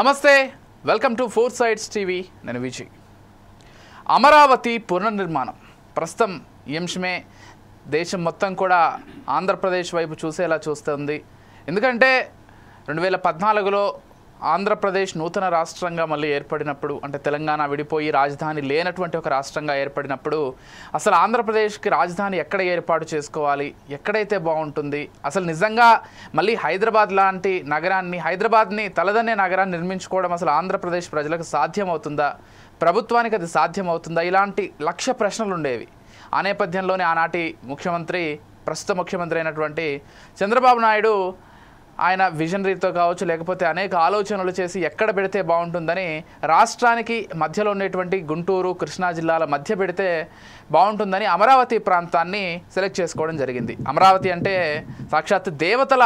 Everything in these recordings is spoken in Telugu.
నమస్తే, welcome to four sides TV. నేను విజయ్. అమరావతి పునర్నిర్మాణం ప్రస్తుతం ఈ అంశమే దేశం మొత్తం కూడా ఆంధ్రప్రదేశ్ వైపు చూసేలా చూస్తుంది. ఎందుకంటే 2014లో ఆంధ్రప్రదేశ్ నూతన రాష్ట్రంగా మళ్ళీ ఏర్పడినప్పుడు, అంటే తెలంగాణ విడిపోయి రాజధాని లేనటువంటి ఒక రాష్ట్రంగా ఏర్పడినప్పుడు అసలు ఆంధ్రప్రదేశ్కి రాజధాని ఎక్కడ ఏర్పాటు చేసుకోవాలి, ఎక్కడైతే బాగుంటుంది, అసలు నిజంగా మళ్ళీ హైదరాబాద్ లాంటి నగరాన్ని, హైదరాబాద్ని తలదన్నే నగరాన్ని నిర్మించుకోవడం అసలు ఆంధ్రప్రదేశ్ ప్రజలకు సాధ్యమవుతుందా, ప్రభుత్వానికి అది సాధ్యమవుతుందా, ఇలాంటి లక్ష ప్రశ్నలు ఉండేవి. ఆ నేపథ్యంలోనే ఆనాటి ముఖ్యమంత్రి, ప్రస్తుత ముఖ్యమంత్రి అయినటువంటి చంద్రబాబు నాయుడు ఆయన విజనరీతో కావచ్చు, లేకపోతే అనేక ఆలోచనలు చేసి ఎక్కడ పెడితే బాగుంటుందని రాష్ట్రానికి మధ్యలో ఉండేటువంటి గుంటూరు, కృష్ణా జిల్లాల మధ్య పెడితే బాగుంటుందని అమరావతి ప్రాంతాన్ని సెలెక్ట్ చేసుకోవడం జరిగింది. అమరావతి అంటే సాక్షాత్ దేవతల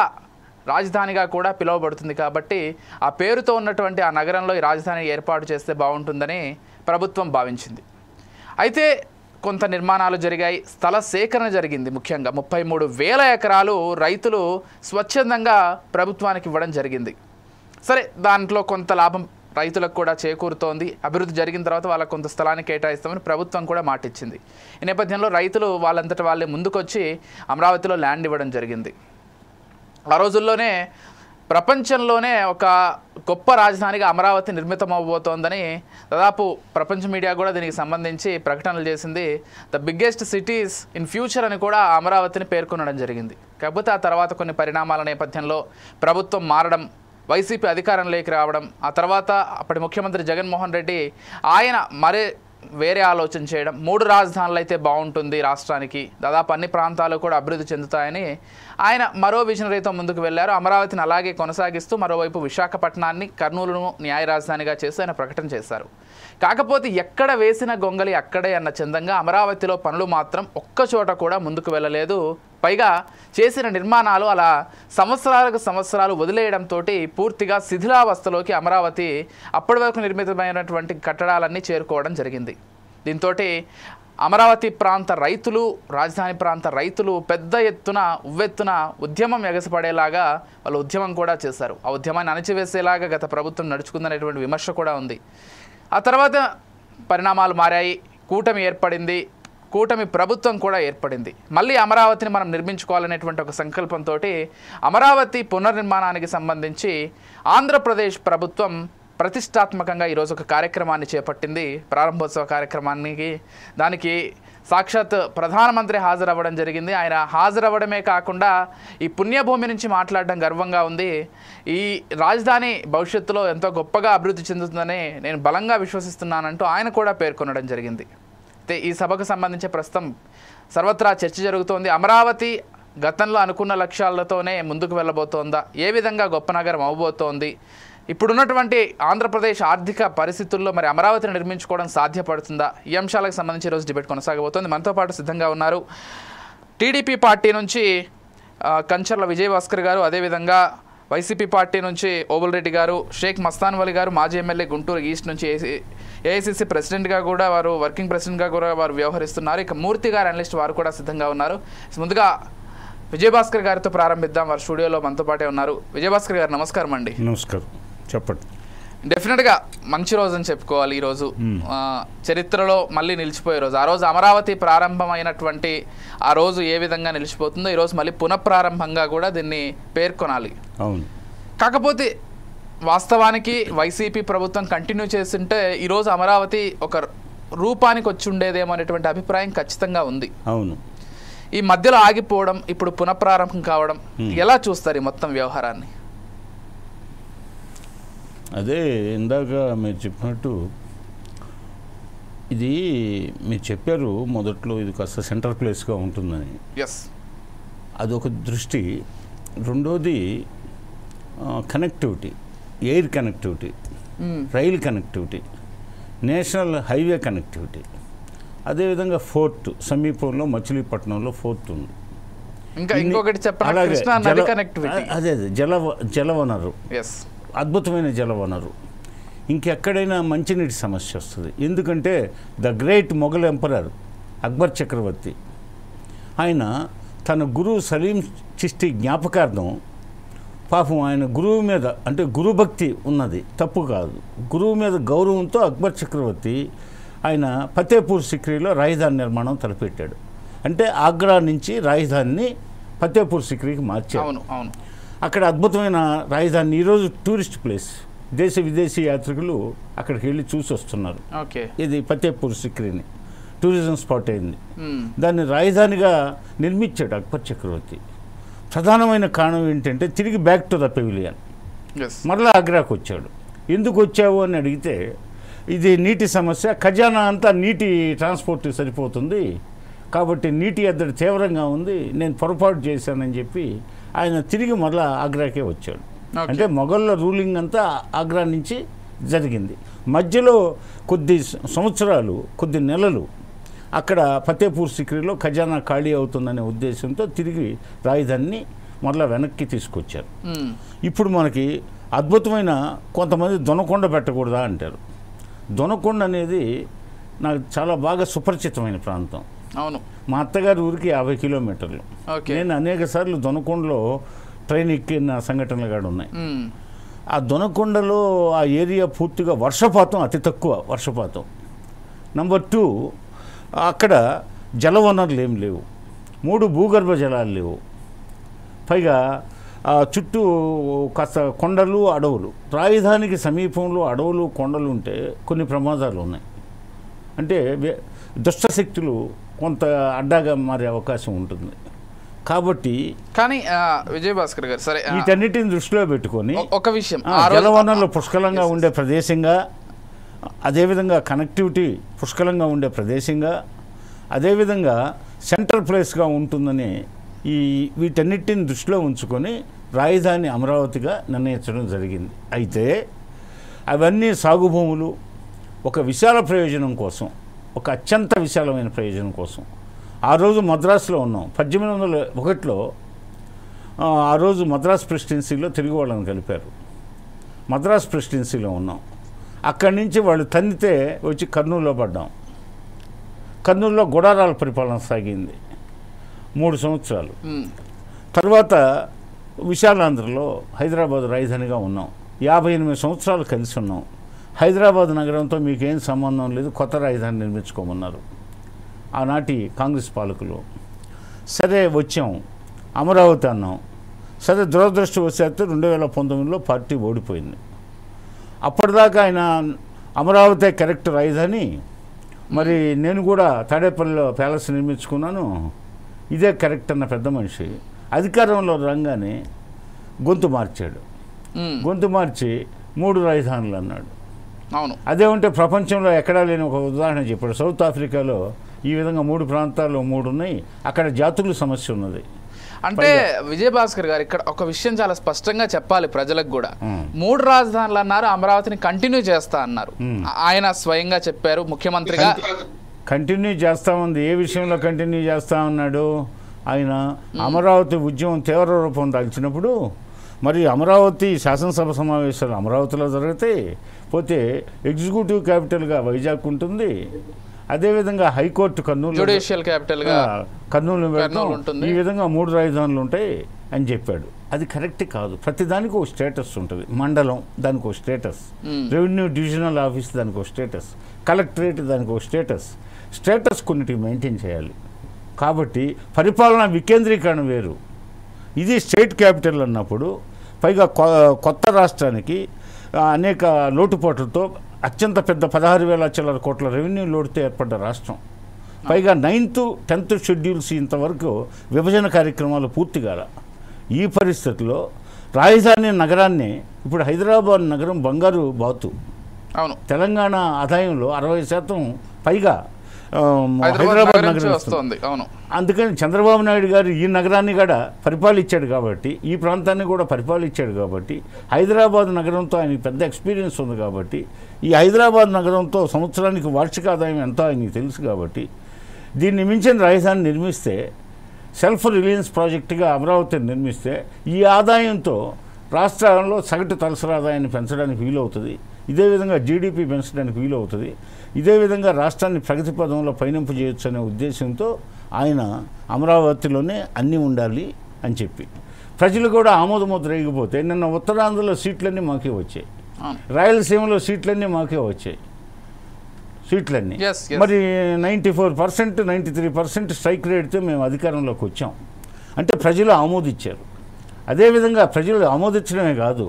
రాజధానిగా కూడా పిలువబడుతుంది కాబట్టి ఆ పేరుతో ఉన్నటువంటి ఆ నగరంలో ఈ రాజధాని ఏర్పాటు చేస్తే బాగుంటుందని ప్రభుత్వం భావించింది. అయితే కొంత నిర్మాణాలు జరిగాయి, స్థల సేకరణ జరిగింది. ముఖ్యంగా 33,000 ఎకరాలు రైతులు స్వచ్ఛందంగా ప్రభుత్వానికి ఇవ్వడం జరిగింది. సరే, దాంట్లో కొంత లాభం రైతులకు కూడా చేకూరుతోంది. అభివృద్ధి జరిగిన తర్వాత వాళ్ళకు కొంత స్థలాన్ని కేటాయిస్తామని ప్రభుత్వం కూడా మాటిచ్చింది. ఈ నేపథ్యంలో రైతులు వాళ్ళంతటా వాళ్ళే ముందుకొచ్చి అమరావతిలో ల్యాండ్ ఇవ్వడం జరిగింది. ఆ రోజుల్లోనే ప్రపంచంలోనే ఒక గొప్ప రాజధానిగా అమరావతి నిర్మితమవబోతోందని దాదాపు ప్రపంచ మీడియా కూడా దీనికి సంబంధించి ప్రకటనలు చేసింది. The biggest cities in future అని కూడా అమరావతిని పేర్కొనడం జరిగింది. కాకపోతే ఆ తర్వాత కొన్ని పరిణామాల నేపథ్యంలో ప్రభుత్వం మారడం, వైసీపీ అధికారంలోకి రావడం, ఆ తర్వాత అప్పటి ముఖ్యమంత్రి జగన్మోహన్ రెడ్డి ఆయన వేరే ఆలోచన చేయడం, 3 రాజధానులు అయితే బాగుంటుంది రాష్ట్రానికి, దాదాపు అన్ని ప్రాంతాలు కూడా అభివృద్ధి చెందుతాయని ఆయన మరో విజనరీతో ముందుకు వెళ్లారు. అమరావతిని అలాగే కొనసాగిస్తూ మరోవైపు విశాఖపట్నాన్ని, కర్నూలును న్యాయ రాజధానిగా చేస్తూ ఆయన ప్రకటన చేశారు. కాకపోతే ఎక్కడ వేసిన గొంగలి అక్కడే అన్న చందంగా అమరావతిలో పనులు మాత్రం ఒక్క చోట కూడా ముందుకు వెళ్ళలేదు. పైగా చేసిన నిర్మాణాలు అలా సంవత్సరాలు వదిలేయడంతో పూర్తిగా శిథిలావస్థలోకి అమరావతి అప్పటి వరకు నిర్మితమైనటువంటి కట్టడాలన్నీ చేరుకోవడం జరిగింది. దీంతో అమరావతి ప్రాంత రైతులు, రాజధాని ప్రాంత రైతులు పెద్ద ఎత్తున ఉవ్వెత్తున ఉద్యమం ఎగసిపడేలాగా వాళ్ళు ఉద్యమం కూడా చేశారు. ఆ ఉద్యమాన్ని అణచివేసేలాగా గత ప్రభుత్వం నడుచుకుందనేటువంటి విమర్శ కూడా ఉంది. ఆ తర్వాత పరిణామాలు మారాయి, కూటమి ఏర్పడింది, కూటమి ప్రభుత్వం కూడా ఏర్పడింది. మళ్ళీ అమరావతిని మనం నిర్మించుకోవాలనేటువంటి ఒక సంకల్పంతో అమరావతి పునర్నిర్మాణానికి సంబంధించి ఆంధ్రప్రదేశ్ ప్రభుత్వం ప్రతిష్టాత్మకంగా ఈరోజు ఒక కార్యక్రమాన్ని చేపట్టింది. ప్రారంభోత్సవ కార్యక్రమానికి దానికి సాక్షాత్ ప్రధానమంత్రి హాజరవ్వడం జరిగింది. ఆయన హాజరవ్వడమే కాకుండా ఈ పుణ్యభూమి నుంచి మాట్లాడడం గర్వంగా ఉంది. ఈ రాజధాని భవిష్యత్తులో ఎంతో గొప్పగా అభివృద్ధి చెందుతుందని నేను బలంగా విశ్వసిస్తున్నానంటూ ఆయన కూడా పేర్కొనడం జరిగింది. ఈ సభకు సంబంధించి ప్రస్తుతం సర్వత్రా చర్చ జరుగుతోంది. అమరావతి గతంలో అనుకున్న లక్ష్యాలతోనే ముందుకు వెళ్ళబోతోందా, ఏ విధంగా గొప్ప నగరం అవ్వబోతోంది, ఇప్పుడున్నటువంటి ఆంధ్రప్రదేశ్ ఆర్థిక పరిస్థితుల్లో మరి అమరావతిని నిర్మించుకోవడం సాధ్యపడుతుందా, ఈ అంశాలకు సంబంధించి ఈరోజు డిబేట్ కొనసాగబోతోంది. మనతో పాటు సిద్ధంగా ఉన్నారు టీడీపీ పార్టీ నుంచి కంచర్ల విజయభాస్కర్ గారు, అదేవిధంగా వైసీపీ పార్టీ నుంచి ఓబుల్ రెడ్డి గారు, షేక్ మస్తాన్ వలి గారు, మాజీ ఎమ్మెల్యే గుంటూరు ఈస్ట్ నుంచి ఏఐసిసి ప్రెసిడెంట్గా కూడా వారు, వర్కింగ్ ప్రెసిడెంట్గా కూడా వారు వ్యవహరిస్తున్నారు. ఇక మూర్తి గారు అనలిస్ట్, వారు కూడా సిద్ధంగా ఉన్నారు. ముందుగా విజయభాస్కర్ గారితో ప్రారంభిద్దాం. వారు స్టూడియోలో మనతో పాటే ఉన్నారు. విజయభాస్కర్ గారు నమస్కారం అండి. నమస్కారం, చెప్పండి. డెఫినెట్గా మంచి రోజు అని చెప్పుకోవాలి. ఈరోజు చరిత్రలో మళ్ళీ నిలిచిపోయే రోజు. ఆ రోజు అమరావతి ప్రారంభమైనటువంటి ఆ రోజు ఏ విధంగా నిలిచిపోతుందో ఈరోజు మళ్ళీ పునఃప్రారంభంగా కూడా దీన్ని పేర్కొనాలి. అవును. కాకపోతే వాస్తవానికి వైసీపీ ప్రభుత్వం కంటిన్యూ చేస్తుంటే ఈరోజు అమరావతి ఒక రూపానికి వచ్చి ఉండేదేమో అనేటువంటి అభిప్రాయం ఖచ్చితంగా ఉంది. అవును. ఈ మధ్యలో ఆగిపోవడం, ఇప్పుడు పునఃప్రారంభం కావడం, ఎలా చూస్తారు ఈ మొత్తం వ్యవహారాన్ని? అదే ఇందాక మీరు చెప్పినట్టు, ఇది మీరు చెప్పారు మొదట్లో ఇది కాస్త సెంటర్ ప్లేస్గా ఉంటుందని. ఎస్, అదొక దృష్టి. రెండోది కనెక్టివిటీ, ఎయిర్ కనెక్టివిటీ, రైలు కనెక్టివిటీ, నేషనల్ హైవే కనెక్టివిటీ, అదేవిధంగా ఫోర్ట్ సమీపంలో మచిలీపట్నంలో ఫోర్ట్ ఉంది. ఇంకా ఇంకొకటి చెప్పాలి, కృష్ణా నది కనెక్టివిటీ. అదే జలవనరు, ఎస్, అద్భుతమైన జలవనరు. ఇంకెక్కడైనా మంచినీటి సమస్య వస్తుంది. ఎందుకంటే the great Mughal emperor Akbar చక్రవర్తి ఆయన తన గురువు సలీం చిష్టి జ్ఞాపకార్థం పాపం ఆయన గురువు మీద అంటే గురుభక్తి ఉన్నది, తప్పు కాదు. గురువు మీద గౌరవంతో అక్బర్ చక్రవర్తి ఆయన ఫతేపూర్ సిక్రీలో రాజధాని నిర్మాణం తలపెట్టాడు. అంటే ఆగ్రా నుంచి రాజధానిని ఫతేపూర్ సిక్రీకి మార్చాడు. అవును అవును. అక్కడ అద్భుతమైన రాజధాని, ఈరోజు టూరిస్ట్ ప్లేస్, దేశ విదేశీ యాత్రికులు అక్కడికి వెళ్ళి చూసి వస్తున్నారు. ఓకే. ఇది ఫతేపూర్ సిక్రీని టూరిజం స్పాట్ అయింది. దాన్ని రాజధానిగా నిర్మించాడు అక్బర్ చక్రవర్తి. ప్రధానమైన కారణం ఏంటంటే తిరిగి బ్యాక్ టు ద పెవిలియన్, మరలా ఆగ్రాకు వచ్చాడు. ఎందుకు వచ్చావు అని అడిగితే ఇది నీటి సమస్య, ఖజానా అంతా నీటి ట్రాన్స్పోర్ట్కి సరిపోతుంది కాబట్టి నీటి ఎద్దడి తీవ్రంగా ఉంది, నేను పొరపాటు చేశానని చెప్పి ఆయన తిరిగి మరలా ఆగ్రాకే వచ్చాడు. అంటే మొఘళ్ళ రూలింగ్ అంతా ఆగ్రా నుంచి జరిగింది. మధ్యలో కొద్ది సంవత్సరాలు, కొద్ది నెలలు అక్కడ ఫతేపూర్ సిక్రీలో ఖజానా ఖాళీ అవుతుందనే ఉద్దేశంతో తిరిగి రాజధానిని మరలా వెనక్కి తీసుకొచ్చారు. ఇప్పుడు మనకి అద్భుతమైన కొంతమంది దొనకొండ పెట్టకూడదా అంటారు. దొనకొండ అనేది నాకు చాలా బాగా సుపరిచితమైన ప్రాంతం. అవును. మా అత్తగారి ఊరికి 50 కిలోమీటర్లు. నేను అనేక సార్లు దొనకొండలో ట్రైన్ ఎక్కిన సంఘటనలు కూడా ఉన్నాయి. ఆ దొనకొండలో ఆ ఏరియా పూర్తిగా వర్షపాతం, అతి తక్కువ వర్షపాతం. నంబర్ 2, అక్కడ జలవనరులు ఏం లేవు, 3 భూగర్భ జలాలు లేవు, పైగా చుట్టూ కాస్త కొండలు అడవులు. రాజధానికి సమీపంలో అడవులు కొండలు ఉంటే కొన్ని ప్రమాదాలు ఉన్నాయి. అంటే దుష్టశక్తులు కొంత అడ్డాగా మారే అవకాశం ఉంటుంది. కాబట్టి కానీ విజయభాస్కర్ గారు సరే వీటన్నిటిని దృష్టిలో పెట్టుకొని ఒక విషయం, జలవనరులు పుష్కలంగా ఉండే ప్రదేశంగా, అదేవిధంగా కనెక్టివిటీ పుష్కలంగా ఉండే ప్రదేశంగా, అదేవిధంగా సెంట్రల్ ప్లేస్గా ఉంటుందని వీటన్నిటిని దృష్టిలో ఉంచుకొని రాజధాని అమరావతిగా నిర్ణయించడం జరిగింది. అయితే అవన్నీ సాగు భూములు ఒక విశాల ప్రయోజనం కోసం, ఒక అత్యంత విశాలమైన ప్రయోజనం కోసం. ఆ రోజు మద్రాసులో ఉన్నాం 1801లో. ఆ రోజు మద్రాస్ ప్రెసిడెన్సీలో తిరిగి వాళ్ళని కలిపారు. మద్రాస్ ప్రెసిడెన్సీలో ఉన్నాం. అక్కడి నుంచి వాళ్ళు తన్నితే వచ్చి కర్నూలులో పడ్డాం. కర్నూలులో గుడారాల పరిపాలన సాగింది 3 సంవత్సరాలు. తర్వాత విశాలాంధ్రలో హైదరాబాద్ రాజధానిగా ఉన్నాం. 58 సంవత్సరాలు కలిసి ఉన్నాం. హైదరాబాద్ నగరంతో మీకేం సంబంధం లేదు, కొత్త రాజధాని నిర్మించుకోమన్నారు ఆనాటి కాంగ్రెస్ పాలకులు. సరే వచ్చాం, అమరావతి అన్నాం. సరే దురదృష్టవశాత్తు 2019లో పార్టీ ఓడిపోయింది. అప్పటిదాకా ఆయన అమరావతి కరెక్ట్ రాజధాని, మరి నేను కూడా తాడేపల్లిలో ప్యాలెస్ నిర్మించుకున్నాను, ఇదే కరెక్ట్ అన్న పెద్ద మనిషి అధికారంలో రాగానే గొంతు మార్చాడు. గొంతు మార్చి 3 రాజధానులు అన్నాడు. అవును. అదేమంటే ప్రపంచంలో ఎక్కడా లేని ఒక ఉదాహరణ చెప్పాడు. సౌత్ ఆఫ్రికాలో ఈ విధంగా 3 ప్రాంతాల్లో 3 ఉన్నాయి. అక్కడ జాతుల సమస్య ఉన్నది. అంటే విజయభాస్కర్ గారు ఇక్కడ ఒక విషయం చాలా స్పష్టంగా చెప్పాలి ప్రజలకు కూడా. 3 రాజధానులు అన్నారు, అమరావతిని కంటిన్యూ చేస్తా అన్నారు. ఆయన స్వయంగా చెప్పారు ముఖ్యమంత్రిగా. కంటిన్యూ చేస్తామంది. ఏ విషయంలో కంటిన్యూ చేస్తా ఉన్నాడు ఆయన? అమరావతి ఉద్యమం తీవ్ర రూపం దాల్చినప్పుడు మరి అమరావతి శాసనసభ సమావేశాలు అమరావతిలో జరుగుతాయి, పోతే ఎగ్జిక్యూటివ్ క్యాపిటల్గా వైజాగ్ ఉంటుంది, అదేవిధంగా హైకోర్టు కర్నూలు, జ్యుడిషియల్ క్యాపిటల్గా కర్నూలు ఉంటుంది. ఈ విధంగా 3 రాజధానులు ఉంటాయి అని చెప్పాడు. అది కరెక్ట్ కాదు. ప్రతిదానికి ఒక స్టేటస్ ఉంటుంది. మండలం దానికి ఒక స్టేటస్, రెవెన్యూ డివిజనల్ ఆఫీస్ దానికి ఒక స్టేటస్, కలెక్టరేట్ దానికి ఒక స్టేటస్ కొన్నిటికి మెయింటైన్ చేయాలి. కాబట్టి పరిపాలన వికేంద్రీకరణ వేరు. ఇది స్టేట్ క్యాపిటల్ అన్నప్పుడు, పైగా కొత్త రాష్ట్రానికి అనేక లోటుపాట్లతో అత్యంత పెద్ద 16,000 చిల్లర కోట్ల రెవెన్యూ లోటుతో ఏర్పడ్డ రాష్ట్రం, పైగా 9th 10th షెడ్యూల్స్ ఇంతవరకు విభజన కార్యక్రమాలు పూర్తి కాల. ఈ పరిస్థితుల్లో రాజధాని నగరాన్ని, ఇప్పుడు హైదరాబాద్ నగరం బంగారు బాతు. అవును. తెలంగాణ ఆదాయంలో 60% పైగా హైదరాబాద్ నగరం వస్తుంది. అవును. అందుకని చంద్రబాబు నాయుడు గారు ఈ నగరాన్ని కూడా పరిపాలించాడు కాబట్టి, ఈ ప్రాంతాన్ని కూడా పరిపాలించాడు కాబట్టి, హైదరాబాద్ నగరంతో ఆయనకి పెద్ద ఎక్స్పీరియన్స్ ఉంది కాబట్టి, ఈ హైదరాబాద్ నగరంతో సంవత్సరానికి వార్షిక ఆదాయం ఎంతో ఆయనకి తెలుసు కాబట్టి, దీన్ని మించిన రాజధాని నిర్మిస్తే, సెల్ఫ్ రిలయన్స్ ప్రాజెక్టుగా అమరావతిని నిర్మిస్తే ఈ ఆదాయంతో రాష్ట్రాల్లో సగటు తలసరి ఆదాయాన్ని పెంచడానికి వీలవుతుంది. ఇదే విధంగా జీడిపి పెంచడానికి వీలవుతుంది. ఇదే విధంగా రాష్ట్రాన్ని ప్రగతి పదంలో పయనింపు చేయొచ్చు అనే ఉద్దేశంతో ఆయన అమరావతిలోనే అన్నీ ఉండాలి అని చెప్పి, ప్రజలు కూడా ఆమోదముద్ర వేయకపోతే నిన్న ఉత్తరాంధ్రలో సీట్లన్నీ మాకే వచ్చాయి, రాయలసీమలో సీట్లన్నీ మాకే వచ్చాయి సీట్లన్నీ. మరి 94%, 93% స్ట్రైక్ రేట్తో మేము అధికారంలోకి వచ్చాం అంటే ప్రజలు ఆమోదించారు. అదేవిధంగా ప్రజలు ఆమోదించడమే కాదు,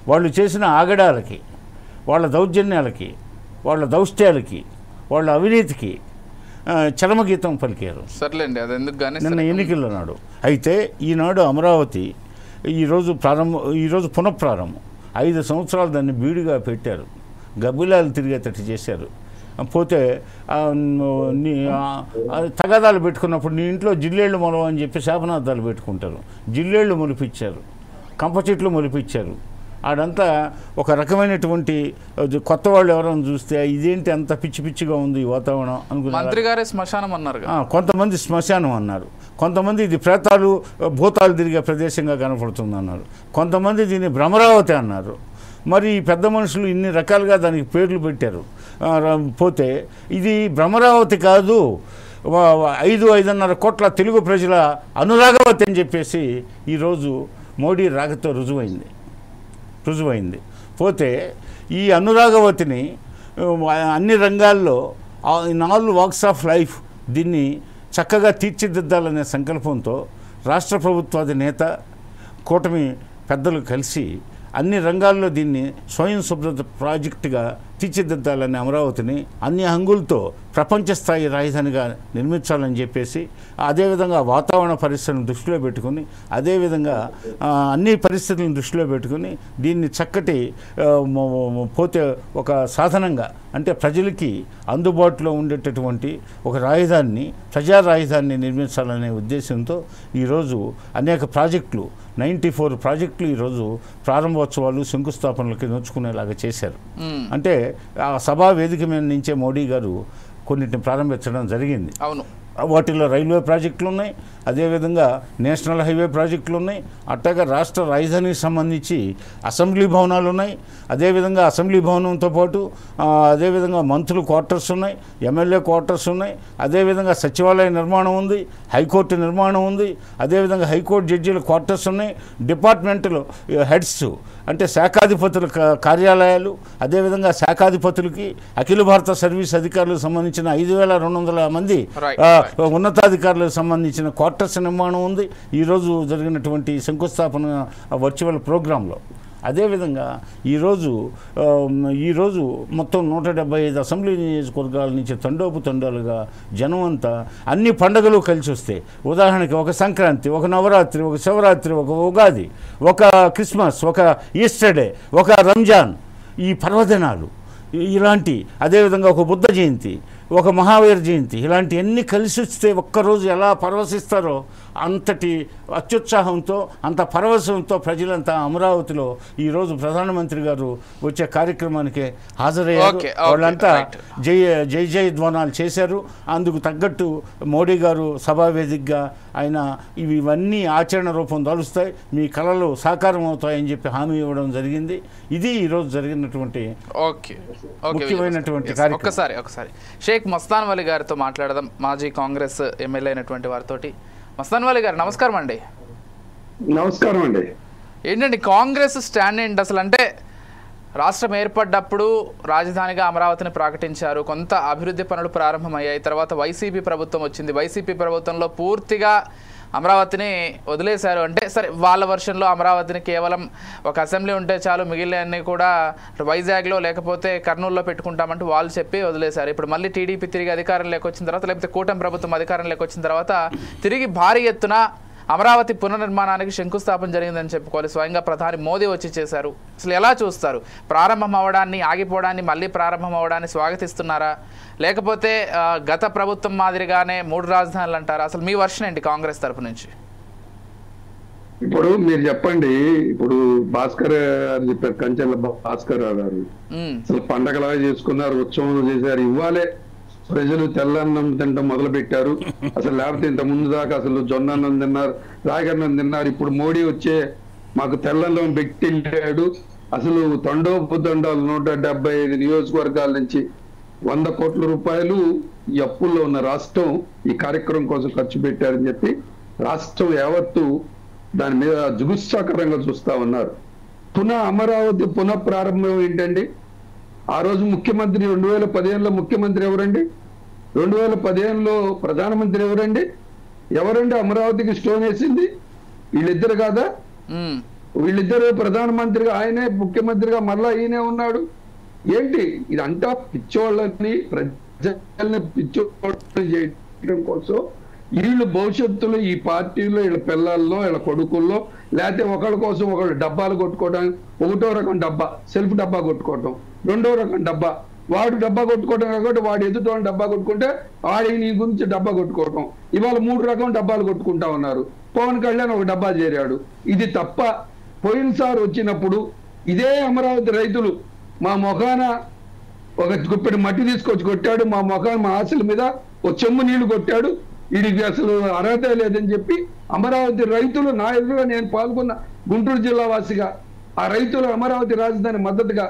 వాళ్ళు చేసిన ఆగడాలకి, వాళ్ళ దౌర్జన్యాలకి, వాళ్ళ దౌష్ట్యాలకి, వాళ్ళ అవినీతికి చరమగీతం పలికారు. సర్లేండి, అది ఎందుకు కానీ నిన్న ఎన్నికల నాడు. అయితే ఈనాడు అమరావతి ఈరోజు పునఃప్రారంభం. 5 సంవత్సరాలు దాన్ని బీడుగా పెట్టారు, గబ్బిలాలు తిరిగేటట్టు చేశారు. పోతే తగాదాలు పెట్టుకున్నప్పుడు నీ ఇంట్లో జిల్లేళ్ళు మొలవ అని చెప్పి శాపనార్థాలు పెట్టుకుంటారు. జిల్లేళ్ళు మొలిపించారు, కంప చెట్లు మొలిపించారు. ఆడంతా ఒక రకమైనటువంటి కొత్త వాళ్ళు ఎవరైనా చూస్తే ఇదేంటి అంత పిచ్చి పిచ్చిగా ఉంది ఈ వాతావరణం అనుకున్నారు. మంత్రి గారే శ్మశానం అన్నారు, కొంతమంది శ్మశానం అన్నారు, కొంతమంది ఇది ప్రేతాలు భూతాలు తిరిగే ప్రదేశంగా కనపడుతుంది అన్నారు, కొంతమంది దీన్ని భ్రమరావతి అన్నారు. మరి పెద్ద మనుషులు ఇన్ని రకాలుగా దానికి పేర్లు పెట్టారు. పోతే ఇది భ్రమరావతి కాదు, 5-5.5 కోట్ల తెలుగు ప్రజల అనురాగవతి అని చెప్పేసి ఈరోజు మోడీ రాకతో రుజువైంది. పోతే ఈ అనురాగవతిని అన్ని రంగాల్లో in all walks of life దీన్ని చక్కగా తీర్చిదిద్దాలనే సంకల్పంతో రాష్ట్ర ప్రభుత్వాధినేత కూటమి పెద్దలు కలిసి అన్ని రంగాల్లో దీన్ని స్వయం శుభ్రత ప్రాజెక్టుగా తీర్చిదిద్దాలని అమరావతిని అన్ని హంగులతో ప్రపంచ స్థాయి రాజధానిగా నిర్మించాలని చెప్పేసి, అదేవిధంగా వాతావరణ పరిస్థితులను దృష్టిలో పెట్టుకుని, అదేవిధంగా అన్ని పరిస్థితులను దృష్టిలో పెట్టుకుని దీన్ని చక్కటి పోతే ఒక సాధనంగా అంటే ప్రజలకి అందుబాటులో ఉండేటటువంటి ఒక రాజధానిని, ప్రజా రాజధానిని నిర్మించాలనే ఉద్దేశంతో ఈరోజు అనేక ప్రాజెక్టులు 94 ప్రాజెక్టులు ఈరోజు ప్రారంభోత్సవాలు శంకుస్థాపనలకి నోచుకునేలాగా చేశారు. అంటే ఆ సభా వేదిక మీద నుంచే మోడీ గారు కొన్నిటిని ప్రారంభించడం జరిగింది. అవును, వాటిల్లో రైల్వే ప్రాజెక్టులు ఉన్నాయి, అదేవిధంగా నేషనల్ హైవే ప్రాజెక్టులు ఉన్నాయి, అట్టగా రాష్ట్ర రాజధానికి సంబంధించి అసెంబ్లీ భవనాలు ఉన్నాయి, అదేవిధంగా అసెంబ్లీ భవనంతో పాటు అదేవిధంగా మంత్రుల క్వార్టర్స్ ఉన్నాయి, ఎమ్మెల్యే క్వార్టర్స్ ఉన్నాయి, అదేవిధంగా సచివాలయ నిర్మాణం ఉంది, హైకోర్టు నిర్మాణం ఉంది, అదేవిధంగా హైకోర్టు జడ్జీల క్వార్టర్స్ ఉన్నాయి, డిపార్ట్మెంటల్ హెడ్స్ అంటే శాఖాధిపతుల కార్యాలయాలు, అదేవిధంగా శాఖాధిపతులకి అఖిల భారత సర్వీస్ అధికారులకు సంబంధించిన 5,200 మంది ఉన్నతాధికారులకు సంబంధించిన క్వార్టర్స్ నిర్మాణం ఉంది ఈరోజు జరిగినటువంటి శంకుస్థాపన వర్చువల్ ప్రోగ్రాంలో. అదేవిధంగా ఈరోజు మొత్తం 175 అసెంబ్లీ నియోజకవర్గాల నుంచి తండోపుతండాలుగా జనం అంతా అన్ని పండుగలు కలిసి వస్తాయి. ఉదాహరణకి ఒక సంక్రాంతి, ఒక నవరాత్రి, ఒక శివరాత్రి, ఒక ఉగాది, ఒక క్రిస్మస్, ఒక ఈస్టర్ డే, ఒక రంజాన్, ఈ పర్వదినాలు ఇలాంటి, అదేవిధంగా ఒక బుద్ధ జయంతి, ఒక మహావీర జయంతి, ఇలాంటివన్నీ కలిసి వస్తే ఒక్కరోజు ఎలా పరవశిస్తారో అంతటి అత్యుత్సాహంతో, అంత పరవశంతో ప్రజలంతా అమరావతిలో ఈరోజు ప్రధానమంత్రి గారు వచ్చే కార్యక్రమానికి హాజరయ్యారు. వాళ్ళంతా జై జై ధ్వానాలు చేశారు. అందుకు తగ్గట్టు మోడీ గారు సభావేదికగా ఆయన ఇవన్నీ ఆచరణ రూపం దాలుస్తాయి, మీ కళలు సాకారం అవుతాయని చెప్పి హామీ ఇవ్వడం జరిగింది. ఇది ఈరోజు జరిగినటువంటి ముఖ్యమైనటువంటి కార్యక్రమం. ఒకసారి షేక్ మస్తాన్ వలి గారితో మాట్లాడదాం, మాజీ కాంగ్రెస్ ఎమ్మెల్యే అయినటువంటి వారితోటి. మస్తాన్ వలి గారు నమస్కారం అండి. నమస్కారం అండి. ఏంటండి కాంగ్రెస్ స్టాండ్ ఏంటి అసలు? అంటే రాష్ట్రం ఏర్పడ్డప్పుడు రాజధానిగా అమరావతిని ప్రకటించారు, కొంత అభివృద్ధి పనులు ప్రారంభమయ్యాయి, తర్వాత వైసీపీ ప్రభుత్వం వచ్చింది, వైసీపీ ప్రభుత్వంలో పూర్తిగా అమరావతిని వదిలేశారు. అంటే సరే వాళ్ళ వర్షన్లో అమరావతిని కేవలం ఒక అసెంబ్లీ ఉంటే చాలు, మిగిలినవన్నీ కూడా వైజాగ్లో లేకపోతే కర్నూలులో పెట్టుకుంటామంటూ వాళ్ళు చెప్పి వదిలేశారు. ఇప్పుడు మళ్ళీ టీడీపీ తిరిగి అధికారంలోకి వచ్చిన తర్వాత, లేకపోతే కూటమి ప్రభుత్వం అధికారంలోకి వచ్చిన తర్వాత తిరిగి భారీ ఎత్తున అమరావతి పునర్నిర్మాణానికి శంకుస్థాపన జరిగిందని చెప్పుకోవాలి. స్వయంగా ప్రధాని మోదీ వచ్చి చేశారు. అసలు ఎలా చూస్తారు? ప్రారంభం అవ్వడాన్ని, ఆగిపోవడాన్ని, మళ్ళీ ప్రారంభం అవ్వడాన్ని స్వాగతిస్తున్నారా, లేకపోతే గత ప్రభుత్వం మాదిరిగానే 3 రాజధానులు అంటారా? అసలు మీ వర్షన్ ఏంటి కాంగ్రెస్ తరఫు నుంచి? ఇప్పుడు మీరు చెప్పండి. ఇప్పుడు భాస్కర్ చెప్పారు, కంచెల భాస్కర్ గారు అసలు పండగలాగా చేసుకున్నారు, ఉత్సవం చేశారు. ఇవ్వాలే ప్రజలు తెల్లన్నం తినడం మొదలు పెట్టారు. అసలు లేకపోతే ఇంత ముందు దాకా అసలు జొన్నన్నం తిన్నారు, రాగన్నం తిన్నారు. ఇప్పుడు మోడీ వచ్చే మాకు తెల్లన్నం పెట్టింటాడు. అసలు తండోపుతండాలు 175 నియోజకవర్గాల నుంచి 100 కోట్ల రూపాయలు ఈ అప్పుల్లో ఉన్న రాష్ట్రం ఈ కార్యక్రమం కోసం ఖర్చు పెట్టారని చెప్పి రాష్ట్రం యావత్తు దాని మీద జుగుత్సాకరంగా చూస్తా ఉన్నారు. అమరావతి పునఃప్రారంభం ఏంటండి? ఆ రోజు ముఖ్యమంత్రి 2015లో ముఖ్యమంత్రి ఎవరండి? 2015లో ప్రధానమంత్రి ఎవరండి? ఎవరండి అమరావతికి స్టోన్ వేసింది? వీళ్ళిద్దరు కాదా? వీళ్ళిద్దరు ప్రధానమంత్రిగా, ఆయనే ముఖ్యమంత్రిగా, మళ్ళా ఈయనే ఉన్నాడు. ఏంటి ఇదంతా? పిచ్చోళ్ళని, ప్రజల్ని పిచ్చోళ్ళని చేయడం కోసం వీళ్ళు భవిష్యత్తులో ఈ పార్టీలో వీళ్ళ పిల్లల్లో, వీళ్ళ కొడుకుల్లో, లేకపోతే ఒకళ్ళ కోసం ఒకళ్ళు డబ్బాలు కొట్టుకోవడం, ఒకటో రకం డబ్బా సెల్ఫ్ డబ్బా కొట్టుకోవటం, రెండో రకం డబ్బా వాడు డబ్బా కొట్టుకోవటం కాబట్టి వాడు ఎదుటి డబ్బా కొట్టుకుంటే వాడి నీ గురించి డబ్బా కొట్టుకోవటం. ఇవాళ 3 రకం డబ్బాలు కొట్టుకుంటా ఉన్నారు. పవన్ కళ్యాణ్ ఒక డబ్బా చేరాడు. ఇది తప్ప పోయినసారి వచ్చినప్పుడు ఇదే అమరావతి రైతులు మా మొఖాన ఒక గుప్పెడు మట్టి తీసుకొచ్చి కొట్టాడు, మా మొఖాన మా ఆశల మీద ఒక చెమ్ము నీళ్లు కొట్టాడు, వీడికి అసలు అర్హత లేదని చెప్పి అమరావతి రైతులు నా ఎదురుగా, నేను పాల్గొన్న గుంటూరు జిల్లా వాసిగా, ఆ రైతులు అమరావతి రాజధాని మద్దతుగా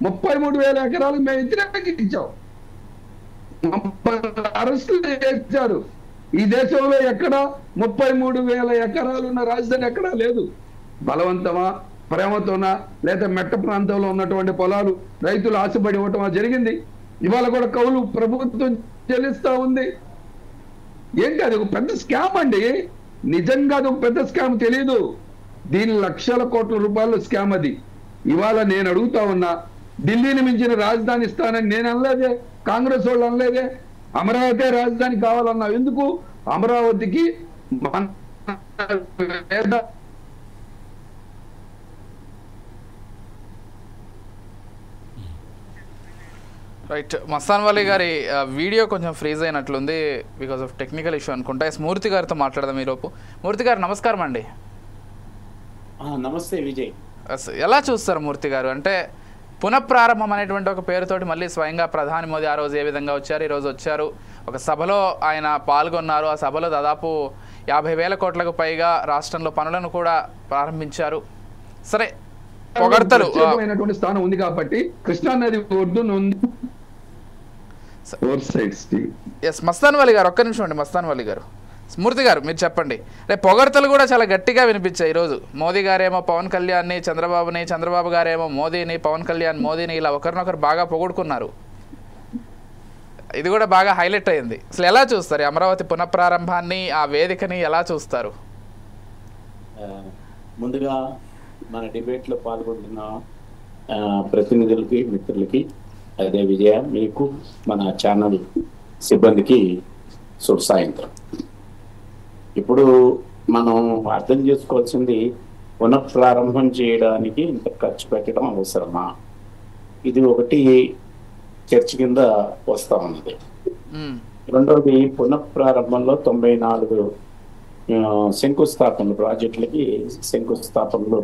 33,000 ఎకరాలకు మేము వ్యతిరేకించాం. అరెస్టులు చేశారు. ఈ దేశంలో ఎక్కడ 33,000 ఎకరాలున్న రాజధాని ఎక్కడా లేదు. బలవంతమా, ప్రేమతోనా, లేదా మెట్ట ప్రాంతంలో ఉన్నటువంటి పొలాలు రైతులు ఆశపడి ఇవ్వటం జరిగింది. ఇవాళ కూడా కౌలు ప్రభుత్వం చెల్లిస్తా ఉంది. ఏంటి అది? ఒక పెద్ద స్కామ్ అండి. నిజంగా అది ఒక పెద్ద స్కామ్. తెలీదు. దీని లక్షల కోట్ల రూపాయల స్కామ్ అది. ఇవాళ నేను అడుగుతా ఉన్నా, ఢిల్లీని మించిన రాజధాని ఇస్తానని నేను అనలేదే, కాంగ్రెస్ వాళ్ళు అనలేదే. అమరావతి రాజధాని కావాలన్నా ఎందుకు? అమరావతికి రైట్. మస్తాన్ వలి గారి వీడియో కొంచెం ఫ్రీజ్ అయినట్లుంది, బికాస్ ఆఫ్ టెక్నికల్ ఇష్యూ అనుకుంటా. మూర్తి గారితో మాట్లాడదాం ఈలోపు. మూర్తి గారు నమస్కారం అండి. నమస్తే విజయ్. ఎలా చూస్తారు మూర్తి గారు? అంటే పునఃప్రారంభం అనేటువంటి ఒక పేరుతోటి మళ్ళీ స్వయంగా ప్రధాని మోదీ ఆ రోజు ఏ విధంగా వచ్చారు, ఈరోజు వచ్చారు, ఒక సభలో ఆయన పాల్గొన్నారు. ఆ సభలో దాదాపు 50,000 కోట్లకు పైగా రాష్ట్రంలో పనులను కూడా ప్రారంభించారు. సరే, పొగడ్తలు స్థానం ఉంది కాబట్టి కృష్ణానది ఒడ్డున ఉంది. మస్తాన్ వలి గారు ఒక్క నిమిషం అండి. మస్తాన్ వలి గారు, మూర్తి గారు మీరు చెప్పండి. రేపు పొగడ్తలు కూడా చాలా గట్టిగా వినిపించాయి ఈరోజు. మోదీ గారేమో పవన్ కళ్యాణ్ని, చంద్రబాబుని, చంద్రబాబు గారేమో మోదీని, పవన్ కళ్యాణ్ మోదీని, ఇలా ఒకరినొకరు బాగా పొగుడుకున్నారు. ఇది కూడా బాగా హైలైట్ అయింది. అసలు ఎలా చూస్తారు అమరావతి పునఃప్రారంభాన్ని, ఆ వేదికని ఎలా చూస్తారు? ముందుగా మన డిబేట్లో పాల్గొంటున్న ప్రతినిధులకి, మిత్రులకి, అదే విజయ, మీకు, మన ఛానల్ సిబ్బందికి శుభ సాయంత్రం. ఇప్పుడు మనం అర్థం చేసుకోవాల్సింది, పునఃప్రారంభం చేయడానికి ఇంత ఖర్చు పెట్టడం అవసరమా? ఇది ఒకటి చర్చ కింద వస్తా ఉన్నది. రెండవది, పునఃప్రారంభంలో 94 శంకుస్థాపనలు, ప్రాజెక్టులకి శంకుస్థాపనలు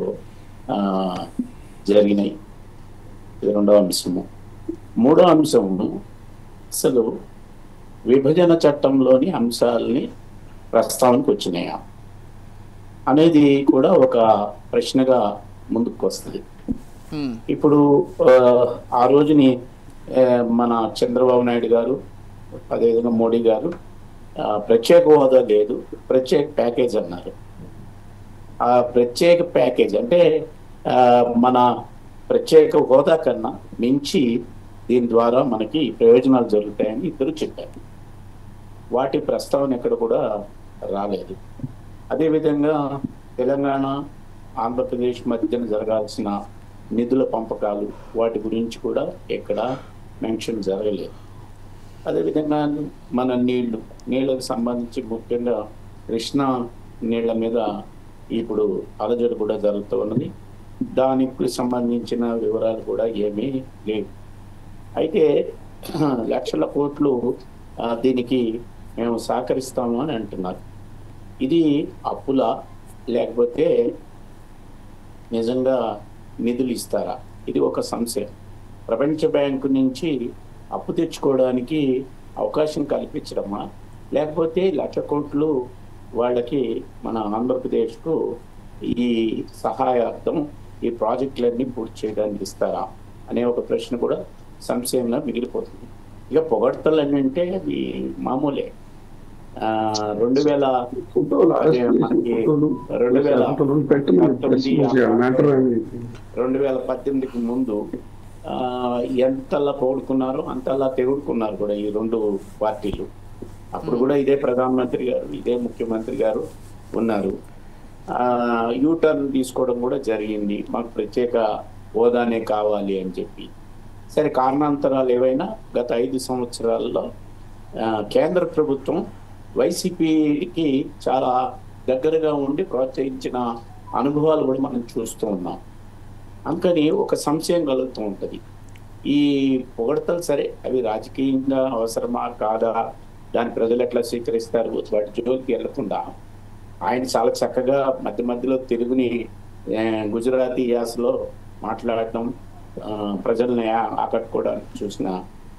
జరిగినాయి. ఇది రెండవ అంశము. మూడో అంశము, అసలు విభజన చట్టంలోని అంశాలని ప్రస్తావనకు వచ్చినాయా అనేది కూడా ఒక ప్రశ్నగా ముందుకు వస్తుంది. ఇప్పుడు ఆ రోజుని మన చంద్రబాబు నాయుడు గారు, అదేవిధంగా మోడీ గారు ప్రత్యేక హోదా లేదు, ప్రత్యేక ప్యాకేజ్ అన్నారు. ఆ ప్రత్యేక ప్యాకేజ్ అంటే మన ప్రత్యేక హోదా కన్నా మించి దీని ద్వారా మనకి ప్రయోజనాలు జరుగుతాయని ఇద్దరు చెప్పారు. వాటి ప్రస్తావన ఎక్కడ కూడా రాలేదు. అదేవిధంగా తెలంగాణ, ఆంధ్రప్రదేశ్ మధ్యన జరగాల్సిన నిధుల పంపకాలు, వాటి గురించి కూడా ఎక్కడ మెన్షన్ జరగలేదు. అదేవిధంగా మన నీళ్ళకు సంబంధించి ముఖ్యంగా కృష్ణా నీళ్ల మీద ఇప్పుడు అలజడి కూడా జరుగుతూ ఉన్నది. దానికి సంబంధించిన వివరాలు కూడా ఏమీ లేవు. అయితే లక్షల కోట్లు దీనికి మేము సహకరిస్తాము అని అంటున్నారు. ఇది అప్పులా, లేకపోతే నిజంగా నిధులు ఇస్తారా? ఇది ఒక సంశయం. ప్రపంచ బ్యాంకు నుంచి అప్పు తెచ్చుకోవడానికి అవకాశం కల్పించడమా, లేకపోతే 1,00,000 కోట్లు వాళ్ళకి మన ఆంధ్రప్రదేశ్కు ఈ సహాయార్థం ఈ ప్రాజెక్టులన్నీ పూర్తి చేయడానికి ఇస్తారా అనే ఒక ప్రశ్న కూడా సంశయంగా మిగిలిపోతుంది. ఇక పొగడ్తలు అంటే అవి మామూలే. 2000 ఫోటోలు మనకి 2018కి ముందు ఎంతలా పొగుడుకున్నారో అంతలా తెగుడుకున్నారు కూడా ఈ రెండు పార్టీలు. అప్పుడు కూడా ఇదే ప్రధానమంత్రి గారు, ఇదే ముఖ్యమంత్రి గారు ఉన్నారు. యూటర్న్ తీసుకోవడం కూడా జరిగింది, మాకు ప్రత్యేక హోదానే కావాలి అని చెప్పి. సరే, కారణాంతరాలు ఏవైనా గత 5 సంవత్సరాల్లో కేంద్ర ప్రభుత్వం వైసీపీకి చాలా దగ్గరగా ఉండి ప్రోత్సహించిన అనుభవాలు కూడా మనం చూస్తూ ఉన్నాం. అందుకని ఒక సంశయం కలుగుతూ ఉంటుంది. ఈ పొగడతలు సరే, అవి రాజకీయంగా అవసరమా కాదా, దాని ప్రజలు ఎట్లా స్వీకరిస్తారు, వాటి జోలికి వెళ్లకుండా ఆయన చాలా చక్కగా మధ్య మధ్యలో తెలుగుని గుజరాతీ యాసలో మాట్లాడటం, ప్రజల్ని ఆకట్టుకోవడానికి చూసిన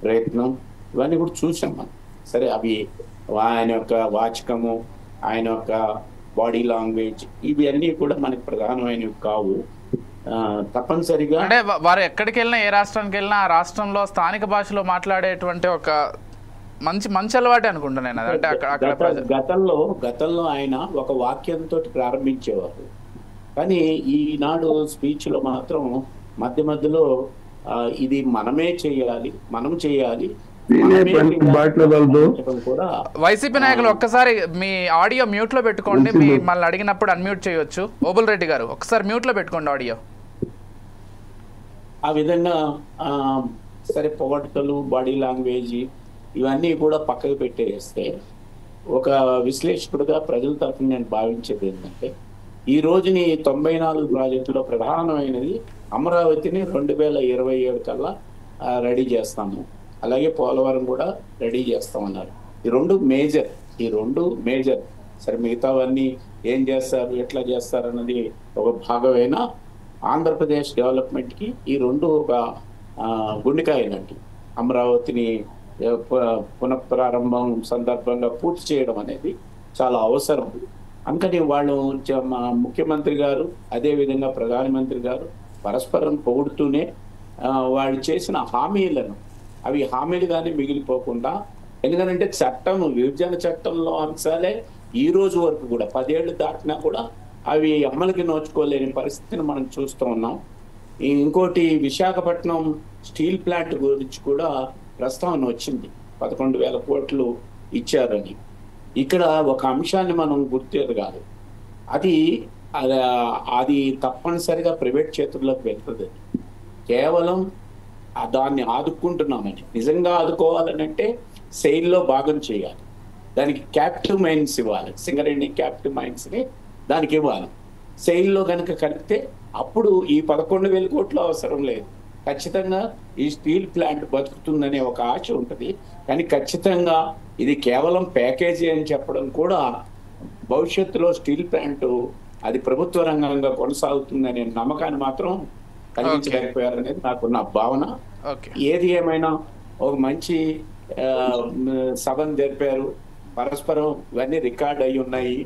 ప్రయత్నం, ఇవన్నీ కూడా చూసాం మనం. సరే, అవి ఆయన యొక్క వాచకము, ఆయన యొక్క బాడీ లాంగ్వేజ్, ఇవి అన్నీ కూడా మనకి ప్రధానమైనవి కావు. తప్పనిసరిగా అంటే వారు ఎక్కడికి వెళ్ళినా, ఏ రాష్ట్రానికి వెళ్ళినా ఆ రాష్ట్రంలో స్థానిక భాషలో మాట్లాడేటువంటి ఒక మంచి అలవాటే అనుకుంటా నేను. అంటే గతంలో ఆయన ఒక వాక్యంతో ప్రారంభించేవారు, కానీ ఈనాడు స్పీచ్ లో మాత్రం మధ్య మధ్యలో ఇది మనమే చేయాలి, మనం చేయాలి. వైసీపీ నాయకులు ఒక్కసారి మీ ఆడియో మ్యూట్ లో పెట్టుకోండి, మిమ్మల్ని అడిగినప్పుడు అన్మ్యూట్ చేయొచ్చు. ఓబుల్ రెడ్డి గారు ఒకసారి మ్యూట్ లో పెట్టుకోండి ఆడియో. ఆ విధంగా సరే, పొగడ్తలు, బాడీ లాంగ్వేజ్ ఇవన్నీ కూడా పక్కకు పెట్టేస్తే, ఒక విశ్లేషకుడుగా ప్రజల తరఫున నేను భావించేది ఏంటంటే, ఈ రోజుని 94 ప్రాజెక్టులో ప్రధానమైనది అమరావతిని 2027 కల్లా రెడీ చేస్తాము, అలాగే పోలవరం కూడా రెడీ చేస్తామన్నారు. ఈ రెండు మేజర్. సరే, మిగతావన్నీ ఏం చేస్తారు, ఎట్లా చేస్తారు అన్నది ఒక భాగమైన ఆంధ్రప్రదేశ్ డెవలప్మెంట్కి ఈ రెండు ఒక గుండెకాయ లాంటివి. అమరావతిని పునఃప్రారంభం సందర్భంగా పూర్తి చేయడం అనేది చాలా అవసరం. అందుకని వాళ్ళు ముఖ్యమంత్రి గారు, అదేవిధంగా ప్రధానమంత్రి గారు పరస్పరం పొగుడుతూనే వాళ్ళు చేసిన హామీలను, అవి హామీలుగానే మిగిలిపోకుండా, ఎందుకంటే విభజన చట్టంలో అంశాలే ఈ రోజు వరకు కూడా 10 ఏళ్ళు దాటినా కూడా అవి అమలుకి నోచుకోలేని పరిస్థితిని మనం చూస్తూ ఉన్నాం. ఇంకోటి, విశాఖపట్నం స్టీల్ ప్లాంట్ గురించి కూడా ప్రస్తావన వచ్చింది, 11,000 కోట్లు ఇచ్చారని. ఇక్కడ ఒక అంశాన్ని మనం గుర్తిరగాలి, అది తప్పనిసరిగా ప్రైవేట్ చేతుల్లోకి వెళ్తుంది. కేవలం దాన్ని ఆదుకుంటున్నామని, నిజంగా ఆదుకోవాలనంటే సెయిల్లో భాగం చేయాలి, దానికి క్యాప్టివ్ మైన్స్ ఇవ్వాలి, సింగరేణి క్యాప్టివ్ మైన్స్ని దానికి ఇవ్వాలి. సెయిల్లో కనుక కలిపితే అప్పుడు ఈ 11,000 కోట్లు అవసరం లేదు. ఖచ్చితంగా ఈ స్టీల్ ప్లాంట్ బతుకుతుందనే ఒక ఆశ ఉంటుంది. కానీ ఖచ్చితంగా ఇది కేవలం ప్యాకేజీ అని చెప్పడం కూడా, భవిష్యత్తులో స్టీల్ ప్లాంట్ అది ప్రభుత్వ రంగంగా కొనసాగుతుందనే నమ్మకాన్ని మాత్రం కలిగించలేకపోయారనేది నాకున్న భావన. ఏది ఏమైనా ఒక మంచి సభను జరిపారు, పరస్పరం ఇవన్నీ రికార్డ్ అయి ఉన్నాయి.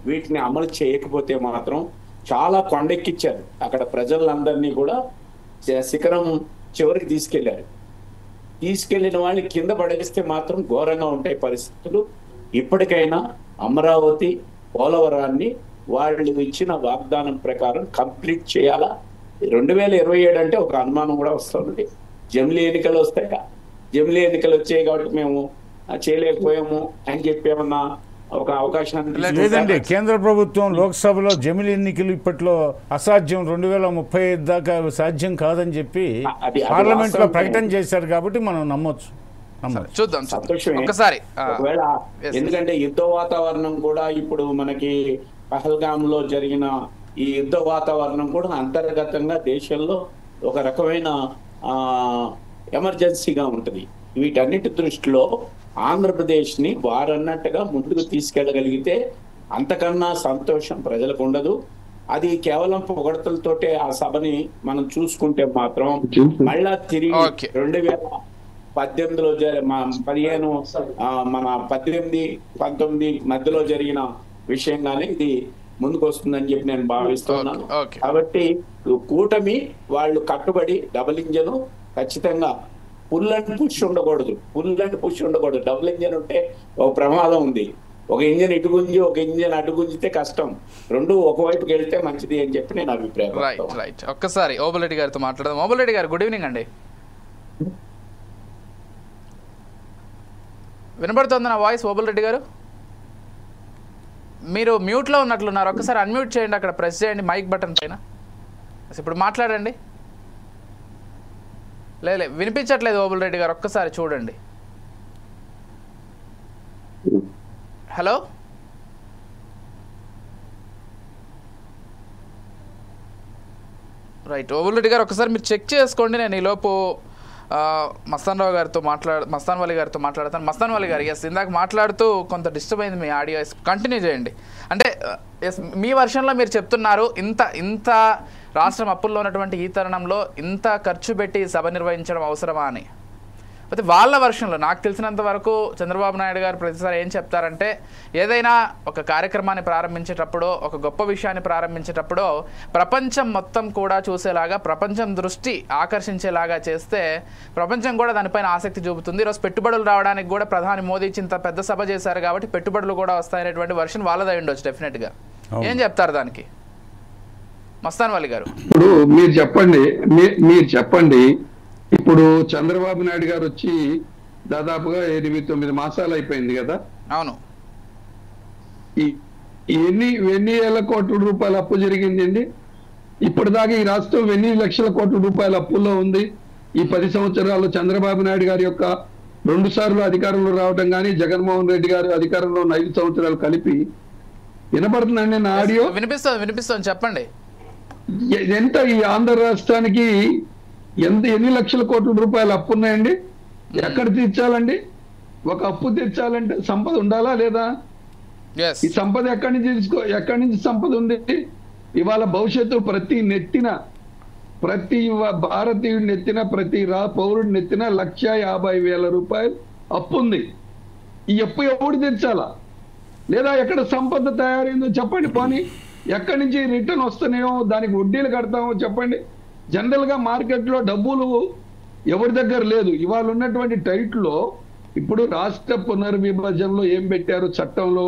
వీటిని అమలు చేయకపోతే మాత్రం చాలా కొండెక్కిచ్చారు. అక్కడ ప్రజలందరినీ కూడా శిఖరం చివరికి తీసుకెళ్లిన వాళ్ళని కింద పడేస్తే మాత్రం ఘోరంగా ఉంటాయి పరిస్థితులు. ఇప్పటికైనా అమరావతి, పోలవరాన్ని వాళ్ళు ఇచ్చిన వాగ్దానం ప్రకారం కంప్లీట్ చేయాలా. 2027 అంటే ఒక అనుమానం కూడా వస్తుంది. జమిలీ ఎన్నికలు వస్తాయి, జమిలీ ఎన్నికలు వచ్చాయి కాబట్టి మేము చేయలేకపోయాము అని చెప్పి ఏమన్నా ఒక అవకాశం లేదండి. కేంద్ర ప్రభుత్వం లోక్సభలో జమిలీ ఎన్నికలు ఇప్పట్లో అసాధ్యం, 2035 దాకా సాధ్యం కాదని చెప్పి పార్లమెంట్ లో ప్రకటన చేశారు కాబట్టి మనం నమ్మొచ్చు. చూద్దాం ఒకసారి. ఒకవేళ ఎందుకంటే యుద్ధ వాతావరణం కూడా ఇప్పుడు మనకి పహల్గామ్ లో జరిగిన ఈ యుద్ధ వాతావరణం కూడా అంతర్గతంగా దేశంలో ఒక రకమైన ఎమర్జెన్సీగా ఉంటుంది. వీటన్నిటి దృష్టిలో ఆంధ్రప్రదేశ్ ని వారన్నట్టుగా ముందుకు తీసుకెళ్ళగలిగితే అంతకన్నా సంతోషం ప్రజలకు ఉండదు. అది కేవలం పొగడతలతోటే ఆ సభని మనం చూసుకుంటే మాత్రం మళ్ళా తిరిగి 2018లో 18-19 మధ్యలో జరిగిన విషయంగానే ఇది ముందుకు వస్తుందని చెప్పి నేను భావిస్తున్నాను. కాబట్టి కూటమి వాళ్ళు కట్టుబడి డబుల్ ఇంజన్ ఖచ్చితంగా పుల్ అండ్ పుష్ ఉండకూడదు. డబుల్ ఇంజన్ ఉంటే ఒక ప్రమాదం ఉంది. ఒక ఇంజిన్ ఇటు గుంజి ఒక ఇంజిన్ అటు గుంజితే కష్టం, రెండు ఒకవైపుకి వెళ్తే మంచిది అని చెప్పి నేను అభిప్రాయం. రైట్. ఒక్కసారి ఓబులరెడ్డి గారితో మాట్లాడదాం. ఓబులరెడ్డి గారు, గుడ్ ఈవినింగ్ అండి. వినబడుతుంది నా వాయిస్? ఓబులరెడ్డి గారు, మీరు మ్యూట్లో ఉన్నట్లున్నారు, ఒక్కసారి అన్మ్యూట్ చేయండి, అక్కడ ప్రెస్ చేయండి మైక్ బటన్ పైన. ఇప్పుడు మాట్లాడండి. లే వినిపించట్లేదు ఓబులరెడ్డి గారు, ఒక్కసారి చూడండి. Hello, right. ఓబులరెడ్డి గారు ఒకసారి మీరు చెక్ చేసుకోండి. నేను ఈలోపు మస్తాన్ వలి గారితో మాట్లాడతాను. మస్తాన్ వలి గారు, ఎస్, ఇందాక మాట్లాడుతూ కొంత డిస్టర్బ్ అయింది మీ ఆడియో, కంటిన్యూ చేయండి. అంటే ఎస్, మీ వర్షన్లో మీరు చెప్తున్నారు ఇంత రాష్ట్రం అప్పుల్లో ఉన్నటువంటి ఈ తరుణంలో ఇంత ఖర్చు పెట్టి సభ నిర్వహించడం అవసరమా అని. అయితే వాళ్ళ వర్షన్లో నాకు తెలిసినంత వరకు చంద్రబాబు నాయుడు గారు ప్రతిసారి ఏం చెప్తారంటే, ఏదైనా ఒక కార్యక్రమాన్ని ప్రారంభించేటప్పుడు, ఒక గొప్ప విషయాన్ని ప్రారంభించేటప్పుడు ప్రపంచం మొత్తం కూడా చూసేలాగా, ప్రపంచం దృష్టి ఆకర్షించేలాగా చేస్తే ప్రపంచం కూడా దానిపైన ఆసక్తి చూపుతుంది. ఈరోజు పెట్టుబడులు రావడానికి కూడా ప్రధాని మోదీ ఇంత పెద్ద సభ చేశారు కాబట్టి పెట్టుబడులు కూడా వస్తాయనేటువంటి వర్షన్ వాళ్ళదై ఉండొచ్చు డెఫినెట్గా. ఏం చెప్తారు దానికి మస్తాన్ వలి గారు? ఇప్పుడు మీరు చెప్పండి. ఇప్పుడు చంద్రబాబు నాయుడు గారు వచ్చి దాదాపుగా 8-9 మాసాలు అయిపోయింది కదా. అవును. ఎన్ని వేల కోట్ల రూపాయల అప్పు జరిగిందండి ఇప్పటిదాకా? ఈ రాష్ట్రం ఎన్ని లక్షల కోట్ల రూపాయల అప్పుల్లో ఉంది? ఈ 10 సంవత్సరాల్లో చంద్రబాబు నాయుడు గారి యొక్క 2 సార్లు అధికారంలో రావడం కానీ, జగన్మోహన్ రెడ్డి గారు అధికారంలో ఉన్న 5 సంవత్సరాలు కలిపి. వినపడుతుందండి నా ఆడియో? వినిపిస్తుంది, చెప్పండి. ఎంత ఈ ఆంధ్ర రాష్ట్రానికి ఎన్ని లక్షల కోట్ల రూపాయలు అప్పు ఉన్నాయండి? ఎక్కడ తీర్చాలండి? ఒక అప్పు తీర్చాలంటే సంపద ఉండాలా లేదా? ఈ సంపద ఎక్కడి నుంచి సంపద ఉంది? ఇవాళ భవిష్యత్తు ప్రతి భారతీయుడి నెత్తిన, ప్రతి పౌరుడి నెత్తిన 1,50,000 రూపాయలు అప్పు ఉంది. ఈ అప్పు ఎవడు తీర్చాలా? లేదా ఎక్కడ సంపద తయారైందో చెప్పండి. పోనీ ఎక్కడి నుంచి రిటర్న్ వస్తున్నాయో, దానికి వడ్డీలు కడతామో చెప్పండి. జనరల్ గా మార్కెట్ లో డబ్బులు ఎవరి దగ్గర లేదు. ఇవాళ ఉన్నటువంటి టైట్లో ఇప్పుడు రాష్ట్ర పునర్విభజనలో ఏం పెట్టారు చట్టంలో?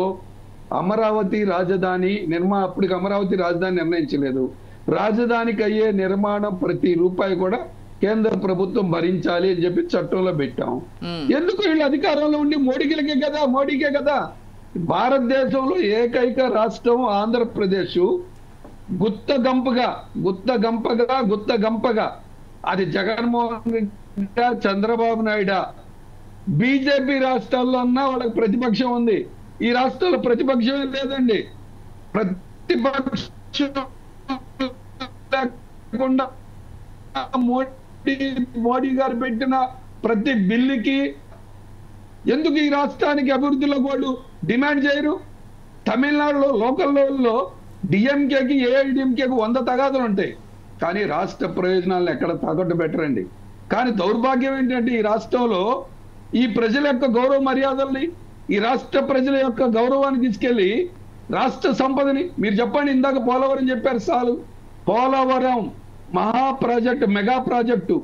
అమరావతి రాజధాని అప్పటికి అమరావతి రాజధాని నిర్ణయించలేదు. రాజధానికి అయ్యే నిర్మాణం ప్రతి రూపాయి కూడా కేంద్ర ప్రభుత్వం భరించాలి అని చెప్పి చట్టంలో పెట్టాం. ఎందుకు? వీళ్ళు అధికారంలో ఉండి మోడీకే కదా. భారతదేశంలో ఏకైక రాష్ట్రం ఆంధ్రప్రదేశ్ గుత్తగంపగా అది జగన్మోహన్ రెడ్డి, చంద్రబాబు నాయుడు. బీజేపీ రాష్ట్రాల్లో అన్నా వాళ్ళకి ప్రతిపక్షం ఉంది. ఈ రాష్ట్రంలో ప్రతిపక్షం లేదండి. ప్రతిపక్షం లేకుండా మోడీ గారు పెట్టిన ప్రతి బిల్లుకి ఎందుకు ఈ రాష్ట్రానికి అభివృద్ధిలో వాళ్ళు డిమాండ్ చేయరు? తమిళనాడులో లోకల్ లెవెల్లో డిఎంకేకి ఏఐడిఎంకేకి 100 తగాదులు ఉంటాయి, కానీ రాష్ట్ర ప్రయోజనాలను ఎక్కడ తాకట్టు పెట్టరండి. కానీ దౌర్భాగ్యం ఏంటంటే ఈ రాష్ట్రంలో ఈ ప్రజల యొక్క గౌరవ మర్యాదల్ని, ఈ రాష్ట్ర ప్రజల యొక్క గౌరవాన్ని తీసుకెళ్లి రాష్ట్ర సంపదని మీరు చెప్పండి. ఇందాక పోలవరం చెప్పారు, చాలు. పోలవరం మహా ప్రాజెక్టు, మెగా ప్రాజెక్టు,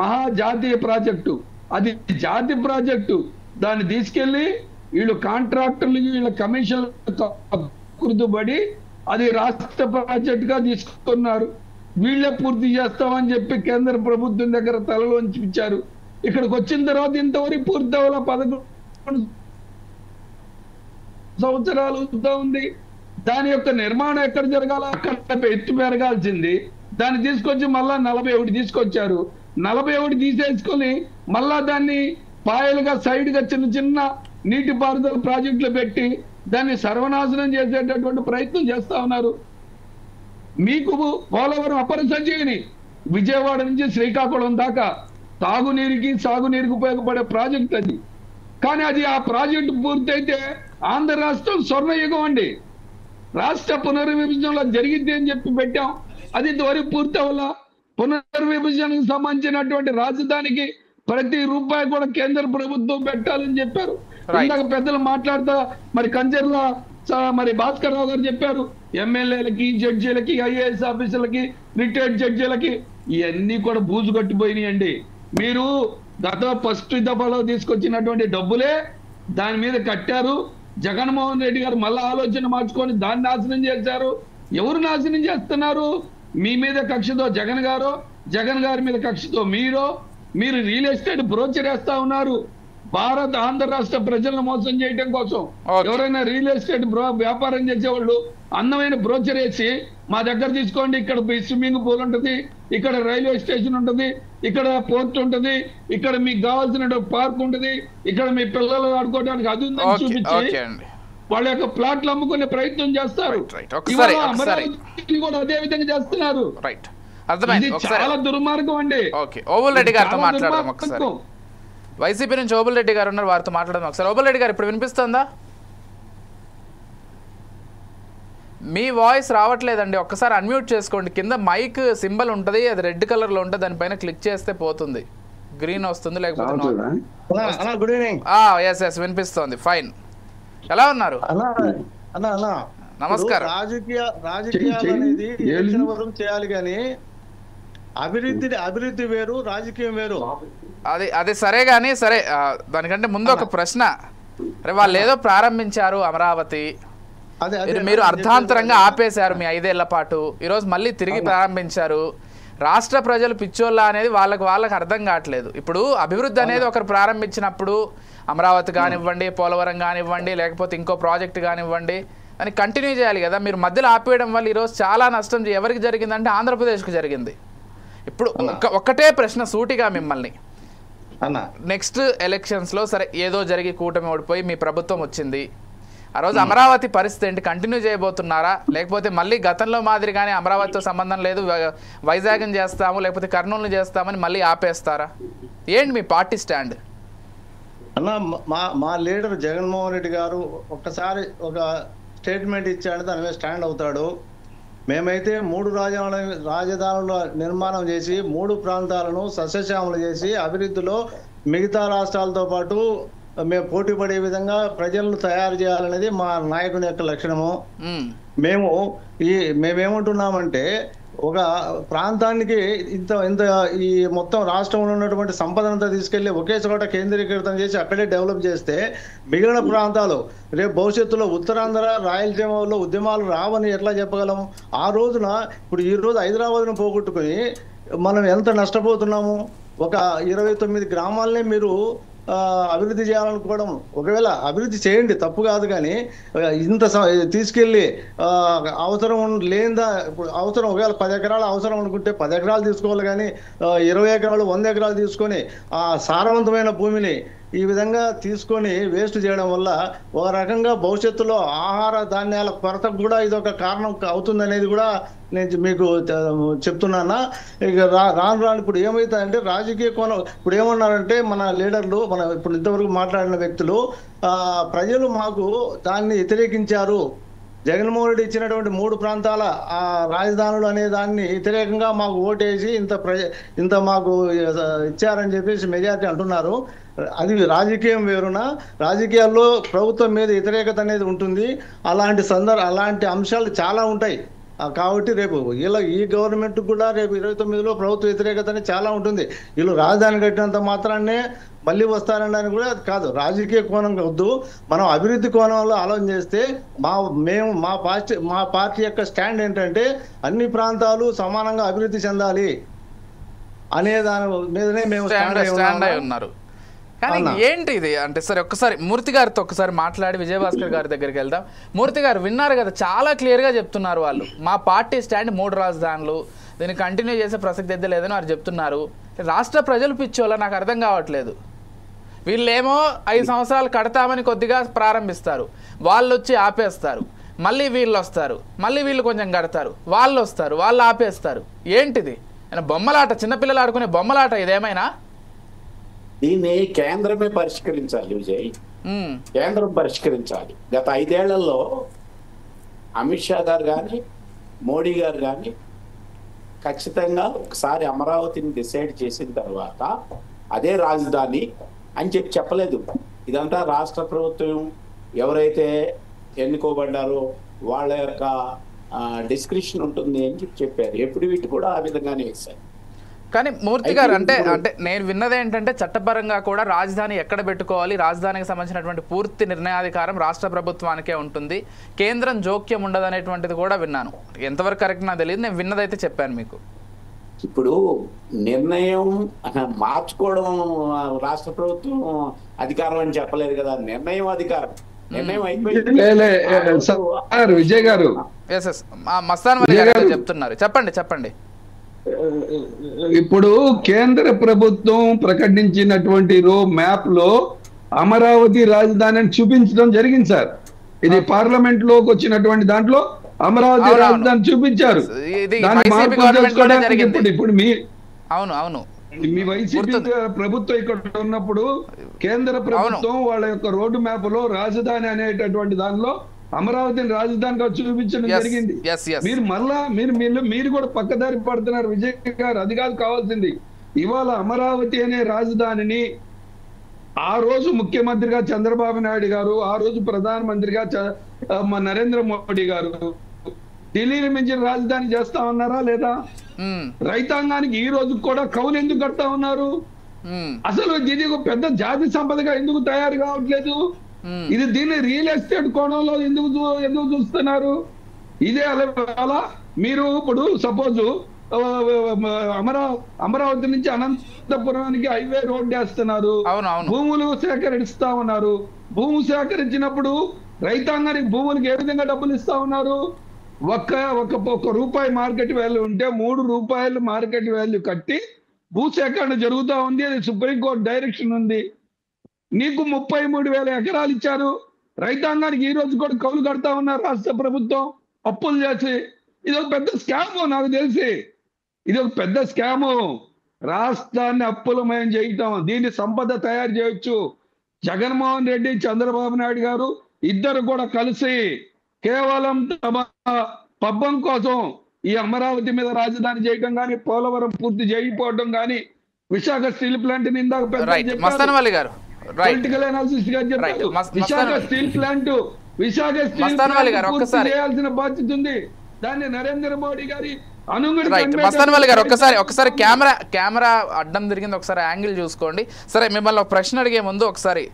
మహాజాతీయ ప్రాజెక్టు, అది జాతి ప్రాజెక్టు. దాన్ని తీసుకెళ్లి వీళ్ళు కాంట్రాక్టర్లు, వీళ్ళ కమిషన్లు పడి అది రాష్ట్ర ప్రాజెక్ట్ గా తీసుకున్నారు. వీళ్ళే పూర్తి చేస్తామని చెప్పి కేంద్ర ప్రభుత్వం దగ్గర తలలోంచి ఇచ్చారు. ఇక్కడికి వచ్చిన తర్వాత ఇంతవరకు పూర్తి అవ్వాల. 11 సంవత్సరాలు ఉంది. దాని యొక్క నిర్మాణం ఎక్కడ జరగాల? అక్కడ ఎత్తు పెరగాల్సింది. దాన్ని తీసుకొచ్చి మళ్ళా 41 తీసుకొచ్చారు. 41 తీసేసుకొని మళ్ళా దాన్ని పాయలుగా సైడ్ గా చిన్న నీటిపారుదల ప్రాజెక్టులు పెట్టి దాన్ని సర్వనాశనం చేసేటటువంటి ప్రయత్నం చేస్తా ఉన్నారు. మీకు పోలవరం అపర సంజీవిని, విజయవాడ నుంచి శ్రీకాకుళం దాకా తాగునీరుకి సాగునీరుకి ఉపయోగపడే ప్రాజెక్ట్ అది. కానీ అది ఆ ప్రాజెక్టు పూర్తయితే ఆంధ్ర రాష్ట్రం స్వర్ణయుగం అండి. రాష్ట్ర పునర్విభజనలో జరిగింది అని చెప్పి పెట్టాం, అది ఇంతవరకు పూర్తి అవ్వాల. పునర్విభజనకు సంబంధించినటువంటి రాజధానికి ప్రతి రూపాయి కూడా కేంద్ర ప్రభుత్వం పెట్టాలని చెప్పారు. ఇందాక పెద్దలు మాట్లాడుతా మరి కంచెర్ల మరి భాస్కర్ రావు గారు చెప్పారు, ఎమ్మెల్యేలకి, జడ్జీలకి, ఐఏఎస్ ఆఫీసర్లకి, రిటైర్డ్ జడ్జీలకి ఇవన్నీ కూడా బూజు కట్టిపోయినాయండి. మీరు ఫస్ట్ దఫాలో తీసుకొచ్చినటువంటి డబ్బులే దాని మీద కట్టారు. జగన్మోహన్ రెడ్డి గారు మళ్ళా ఆలోచన మార్చుకొని దాన్ని నాశనం చేశారు. ఎవరు నాశనం చేస్తున్నారు? మీ మీద కక్షతో జగన్ గారి మీద కక్షతో మీరు రియల్ ఎస్టేట్ బ్రోచర్ వేస్తా ఉన్నారు. ఆంధ్ర రాష్ట్ర ప్రజలను మోసం చేయడం కోసం ఎవరైనా రియల్ ఎస్టేట్ వ్యాపారం చేసేవాళ్ళు అందమైన బ్రోచర్ వేసి మా దగ్గర తీసుకోండి, ఇక్కడ స్విమ్మింగ్ పూల్ ఉంటుంది, ఇక్కడ రైల్వే స్టేషన్ ఉంటుంది, ఇక్కడ పోర్ట్ ఉంటుంది, ఇక్కడ మీకు కావాల్సిన పార్క్ ఉంటుంది, ఇక్కడ మీ పిల్లలు ఆడుకోవడానికి అది ఉందని చూపించి వాళ్ళ యొక్క ప్లాట్లు అమ్ముకునే ప్రయత్నం చేస్తారు. అమరావతి కూడా అదే విధంగా చేస్తున్నారు. చాలా దుర్మార్గం అండి. ఓబుల్ రెడ్డి గారితో మాట్లాడదాం ఒకసారి. వైసీపీ నుంచి ఓబుల్ రెడ్డి గారు ఉన్నారు, వారితో మాట్లాడదాం ఒకసారి. ఓబుల్ రెడ్డి గారు ఇప్పుడు వినిపిస్తుందా? మీ వాయిస్ రావట్లేదండి, ఒక్కసారి అన్మ్యూట్ చేసుకోండి. కింద మైక్ సింబల్ ఉంటుంది, అది రెడ్ కలర్ లో ఉంటుంది, దానిపైన క్లిక్ చేస్తే పోతుంది, గ్రీన్ వస్తుంది, లేకపోతే గుడ్ ఈవినింగ్. ఎస్ వినిపిస్తోంది. ఫైన్, ఎలా ఉన్నారు? నమస్కారం. రాజకీయాలు అనేది ఎలక్షన్ వరకు చేయాలి కానీ అభివృద్ధి వేరు, రాజకీయం వేరు. అది సరే గానీ సరే, దానికంటే ముందు ఒక ప్రశ్న. వాళ్ళు ఏదో ప్రారంభించారు అమరావతి, మీరు అర్థాంతరంగా ఆపేశారు మీ 5 ఏళ్ల పాటు, ఈరోజు మళ్ళీ తిరిగి ప్రారంభించారు. రాష్ట్ర ప్రజలు పిచ్చోళ్ళ అనేది వాళ్ళకి అర్థం కావట్లేదు. ఇప్పుడు అభివృద్ధి అనేది ఒకరు ప్రారంభించినప్పుడు అమరావతి కానివ్వండి, పోలవరం కానివ్వండి, లేకపోతే ఇంకో ప్రాజెక్ట్ కానివ్వండి, అని కంటిన్యూ చేయాలి కదా. మీరు మధ్యలో ఆపేయడం వల్ల ఈరోజు చాలా నష్టం ఎవరికి జరిగిందంటే ఆంధ్రప్రదేశ్కి జరిగింది. ఇప్పుడు ఒక్కటే ప్రశ్న సూటిగా మిమ్మల్ని, నెక్స్ట్ ఎలక్షన్స్లో సరే ఏదో జరిగి కూటమి ఓడిపోయి మీ ప్రభుత్వం వచ్చింది, ఆ రోజు అమరావతి పరిస్థితి ఏంటి? కంటిన్యూ చేయబోతున్నారా, లేకపోతే మళ్ళీ గతంలో మాదిరిగానే అమరావతితో సంబంధం లేదు, వైజాగ్ని చేస్తాము లేకపోతే కర్నూలుని చేస్తామని మళ్ళీ ఆపేస్తారా? ఏంటి మీ పార్టీ స్టాండ్? అన్న, మా లీడర్ జగన్మోహన్ రెడ్డి గారు ఒక్కసారి ఒక స్టేట్మెంట్ ఇచ్చాడు, దాని మీద స్టాండ్ అవుతాడు. మేమైతే 3 రాజధానుల నిర్మాణం చేసి 3 ప్రాంతాలను సస్యశ్యామలు చేసి అభివృద్ధిలో మిగతా రాష్ట్రాలతో పాటు మేము పోటీ పడే విధంగా ప్రజలను తయారు చేయాలనేది మా నాయకుని యొక్క లక్షణము. మేమేమంటున్నామంటే ఒక ప్రాంతానికి ఇంత ఈ మొత్తం రాష్ట్రంలో ఉన్నటువంటి సంపదనంతా తీసుకెళ్లి ఒకే చోట కేంద్రీకృతం చేసి అక్కడే డెవలప్ చేస్తే మిగిలిన ప్రాంతాలు రేపు భవిష్యత్తులో ఉత్తరాంధ్ర రాయలసీమలో ఉద్యమాలు రావని ఎట్లా చెప్పగలము? ఆ రోజున ఇప్పుడు ఈ రోజు హైదరాబాద్ను పోగొట్టుకుని మనం ఎంత నష్టపోతున్నాము? ఒక 29 గ్రామాలనే మీరు అభివృద్ధి చేయాలనుకోవడం, ఒకవేళ అభివృద్ధి చేయండి, తప్పు కాదు, కానీ ఇంత తీసుకెళ్ళి అవసరం లేదా, ఇప్పుడు అవసరం ఒకవేళ 10 ఎకరాలు అవసరం అనుకుంటే 10 ఎకరాలు తీసుకోవాలి, కానీ 20 ఎకరాలు 100 ఎకరాలు తీసుకొని ఆ సారవంతమైన భూమిని ఈ విధంగా తీసుకొని వేస్ట్ చేయడం వల్ల ఒక రకంగా భవిష్యత్తులో ఆహార ధాన్యాల కొరతకు కూడా ఇది ఒక కారణం అవుతుందనేది కూడా నేను మీకు చెప్తున్నానా. ఇక రాను ఇప్పుడు ఏమవుతుందంటే రాజకీయ కోణం, ఇప్పుడు ఏమన్నారంటే మన లీడర్లు, ఇప్పుడు ఇంతవరకు మాట్లాడిన వ్యక్తులు, ప్రజలు మాకు దాన్ని వ్యతిరేకించారు, జగన్మోహన్ రెడ్డి ఇచ్చినటువంటి 3 ప్రాంతాల ఆ రాజధానులు అనే దాన్ని వ్యతిరేకంగా మాకు ఓటేసి ఇంత మాకు ఇచ్చారని చెప్పేసి మెజారిటీ అంటున్నారు. అది రాజకీయం వేరునా? రాజకీయాల్లో ప్రభుత్వం మీద వ్యతిరేకత అనేది ఉంటుంది. అలాంటి అంశాలు చాలా ఉంటాయి. కాబట్టి రేపు ఈ గవర్నమెంట్ కూడా రేపు 29లో ప్రభుత్వ వ్యతిరేకత అనేది చాలా ఉంటుంది. వీళ్ళు రాజధాని కట్టినంత మాత్రాన్నే మళ్ళీ వస్తారనడానికి కూడా కాదు, రాజకీయ కోణం వద్దు, మనం అభివృద్ధి కోణంలో ఆలోచన చేస్తే మా పార్టీ యొక్క స్టాండ్ ఏంటంటే అన్ని ప్రాంతాలు సమానంగా అభివృద్ధి చెందాలి అనే దాని మీదనే మేము స్టాండ్ అయి ఉన్నారు. కానీ ఏంటి ఇది అంటే, సరే ఒక్కసారి మూర్తి గారితో ఒకసారి మాట్లాడి విజయభాస్కర్ గారి దగ్గరికి వెళ్దాం. మూర్తి గారు విన్నారు కదా, చాలా క్లియర్గా చెప్తున్నారు వాళ్ళు, మా పార్టీ స్టాండ్ 3 రాజధానులు, దీన్ని కంటిన్యూ చేసే ప్రసక్తి అయితే లేదని వారు చెప్తున్నారు. రాష్ట్ర ప్రజలు పిచ్చోళ్ళ నాకు అర్థం కావట్లేదు. వీళ్ళేమో 5 సంవత్సరాలు కడతామని కొద్దిగా ప్రారంభిస్తారు, వాళ్ళు వచ్చి ఆపేస్తారు, మళ్ళీ వీళ్ళు వస్తారు, మళ్ళీ వీళ్ళు కొంచెం కడతారు, వాళ్ళు వస్తారు, వాళ్ళు ఆపేస్తారు. ఏంటిది? బొమ్మలాట, చిన్నపిల్లలు ఆడుకునే బొమ్మలాట ఇదేమైనా? దీన్ని కేంద్రమే పరిష్కరించాలి విజయ్, కేంద్రం పరిష్కరించాలి. గత 5 ఏళ్లలో అమిత్ షా గారు కానీ మోడీ గారు కానీ ఖచ్చితంగా ఒకసారి అమరావతిని డిసైడ్ చేసిన తర్వాత అదే రాజధాని అని చెప్పలేదు. ఇదంతా రాష్ట్ర ప్రభుత్వం ఎవరైతే ఎన్నుకోబడ్డారో వాళ్ళ యొక్క డిస్క్రిప్షన్ ఉంటుంది అని చెప్పారు. ఎప్పుడు వీటి కూడా ఆ విధంగానే వేశారు. కానీ మూర్తి గారు అంటే నేను విన్నది ఏంటంటే చట్టపరంగా కూడా రాజధాని ఎక్కడ పెట్టుకోవాలి, రాజధానికి సంబంధించినటువంటి పూర్తి నిర్ణయాధికారం రాష్ట్ర ప్రభుత్వానికే ఉంటుంది, కేంద్రం జోక్యం ఉండదనేటువంటిది కూడా విన్నాను. ఎంతవరకు కరెక్ట్ నాకు తెలియదు, నేను విన్నదైతే చెప్పాను మీకు. ఇప్పుడు నిర్ణయం మార్చుకోవడం రాష్ట్ర ప్రభుత్వం అధికారం అని చెప్పలేదు కదా, నిర్ణయం అధికారం. నిర్ణయం అయిపోయింది. విజయ్ గారు మస్తాన్ వలి గారు చెప్తున్నారు, చెప్పండి. ఇప్పుడు కేంద్ర ప్రభుత్వం ప్రకటించినటువంటి మ్యాప్ లో అమరావతి రాజధాని చూపించడం జరిగింది సార్. ఇది పార్లమెంట్ లోకి వచ్చినటువంటి దాంట్లో అమరావతి రాజధాని చూపించారు. ఇప్పుడు మీ వైసీపీ ప్రభుత్వం ఇక్కడ ఉన్నప్పుడు కేంద్ర ప్రభుత్వం వాళ్ళ యొక్క రోడ్డు మ్యాప్ లో రాజధాని అనేటటువంటి దానిలో అమరావతిని రాజధానిగా చూపించడం జరిగింది. మీరు మళ్ళా మీరు కూడా పక్కదారి పడుతున్నారు విజయ్ గారు. అది కాదు కావాల్సింది. ఇవాళ అమరావతి అనే రాజధానిని ఆ రోజు ముఖ్యమంత్రిగా చంద్రబాబు నాయుడు గారు, ఆ రోజు ప్రధానమంత్రిగా నరేంద్ర మోడీ గారు ఢిల్లీని మించిన రాజధాని చేస్తా ఉన్నారా లేదా? రైతాంగానికి ఈ రోజు కూడా కౌలు ఎందుకు కడతా ఉన్నారు? అసలు ఇది ఒక పెద్ద జాతి సంపదగా ఎందుకు తయారు కావట్లేదు? ఇది దీన్ని రియల్ ఎస్టేట్ కోణంలో ఎందుకు చూస్తున్నారు? ఇదే అలా మీరు ఇప్పుడు సపోజ్ అమరావతి నుంచి అనంతపురానికి హైవే రోడ్ వేస్తున్నారు, భూములు సేకరిస్తా ఉన్నారు. భూములు సేకరించినప్పుడు రైతాంగానికి భూములకు ఏ విధంగా డబ్బులు ఇస్తా ఉన్నారు? ఒక రూపాయి మార్కెట్ వాల్యూ ఉంటే 3 రూపాయలు మార్కెట్ వాల్యూ కట్టి భూసేకరణ జరుగుతూ ఉంది. అది సుప్రీంకోర్టు డైరెక్షన్ ఉంది. నీకు 33,000 ఎకరాలు ఇచ్చారు. రైతాంగానికి ఈ రోజు కూడా కౌలు కడతా ఉన్నారు రాష్ట్ర ప్రభుత్వం అప్పులు చేసి. ఇది ఒక పెద్ద స్కాము. నాకు తెలిసి ఇది ఒక పెద్ద స్కాము. రాష్ట్రాన్ని అప్పులమయం చేయటం, దీన్ని సంపద తయారు చేయొచ్చు. జగన్మోహన్ రెడ్డి, చంద్రబాబు నాయుడు గారు ఇద్దరు కూడా కలిసి కేవలం తమ పబ్బం కోసం ఈ అమరావతి మీద రాజధాని చేయటం కానీ, పోలవరం పూర్తి చేయకపోవడం కానీ, Visakha steel plant political analysis గా చెప్పారు. విశాఖ స్టీల్ ప్లాంట్ చేయాల్సిన బాధ్యత ఉంది. దాన్ని నరేంద్ర మోడీ గారి మస్తాన్ వలి గారు ఒకసారి కెమెరా అడ్డం తిరిగింది, ఒకసారి యాంగిల్ చూసుకోండి. సరే, మిమ్మల్ని ఒక ప్రశ్న అడిగే ముందు ఒకసారి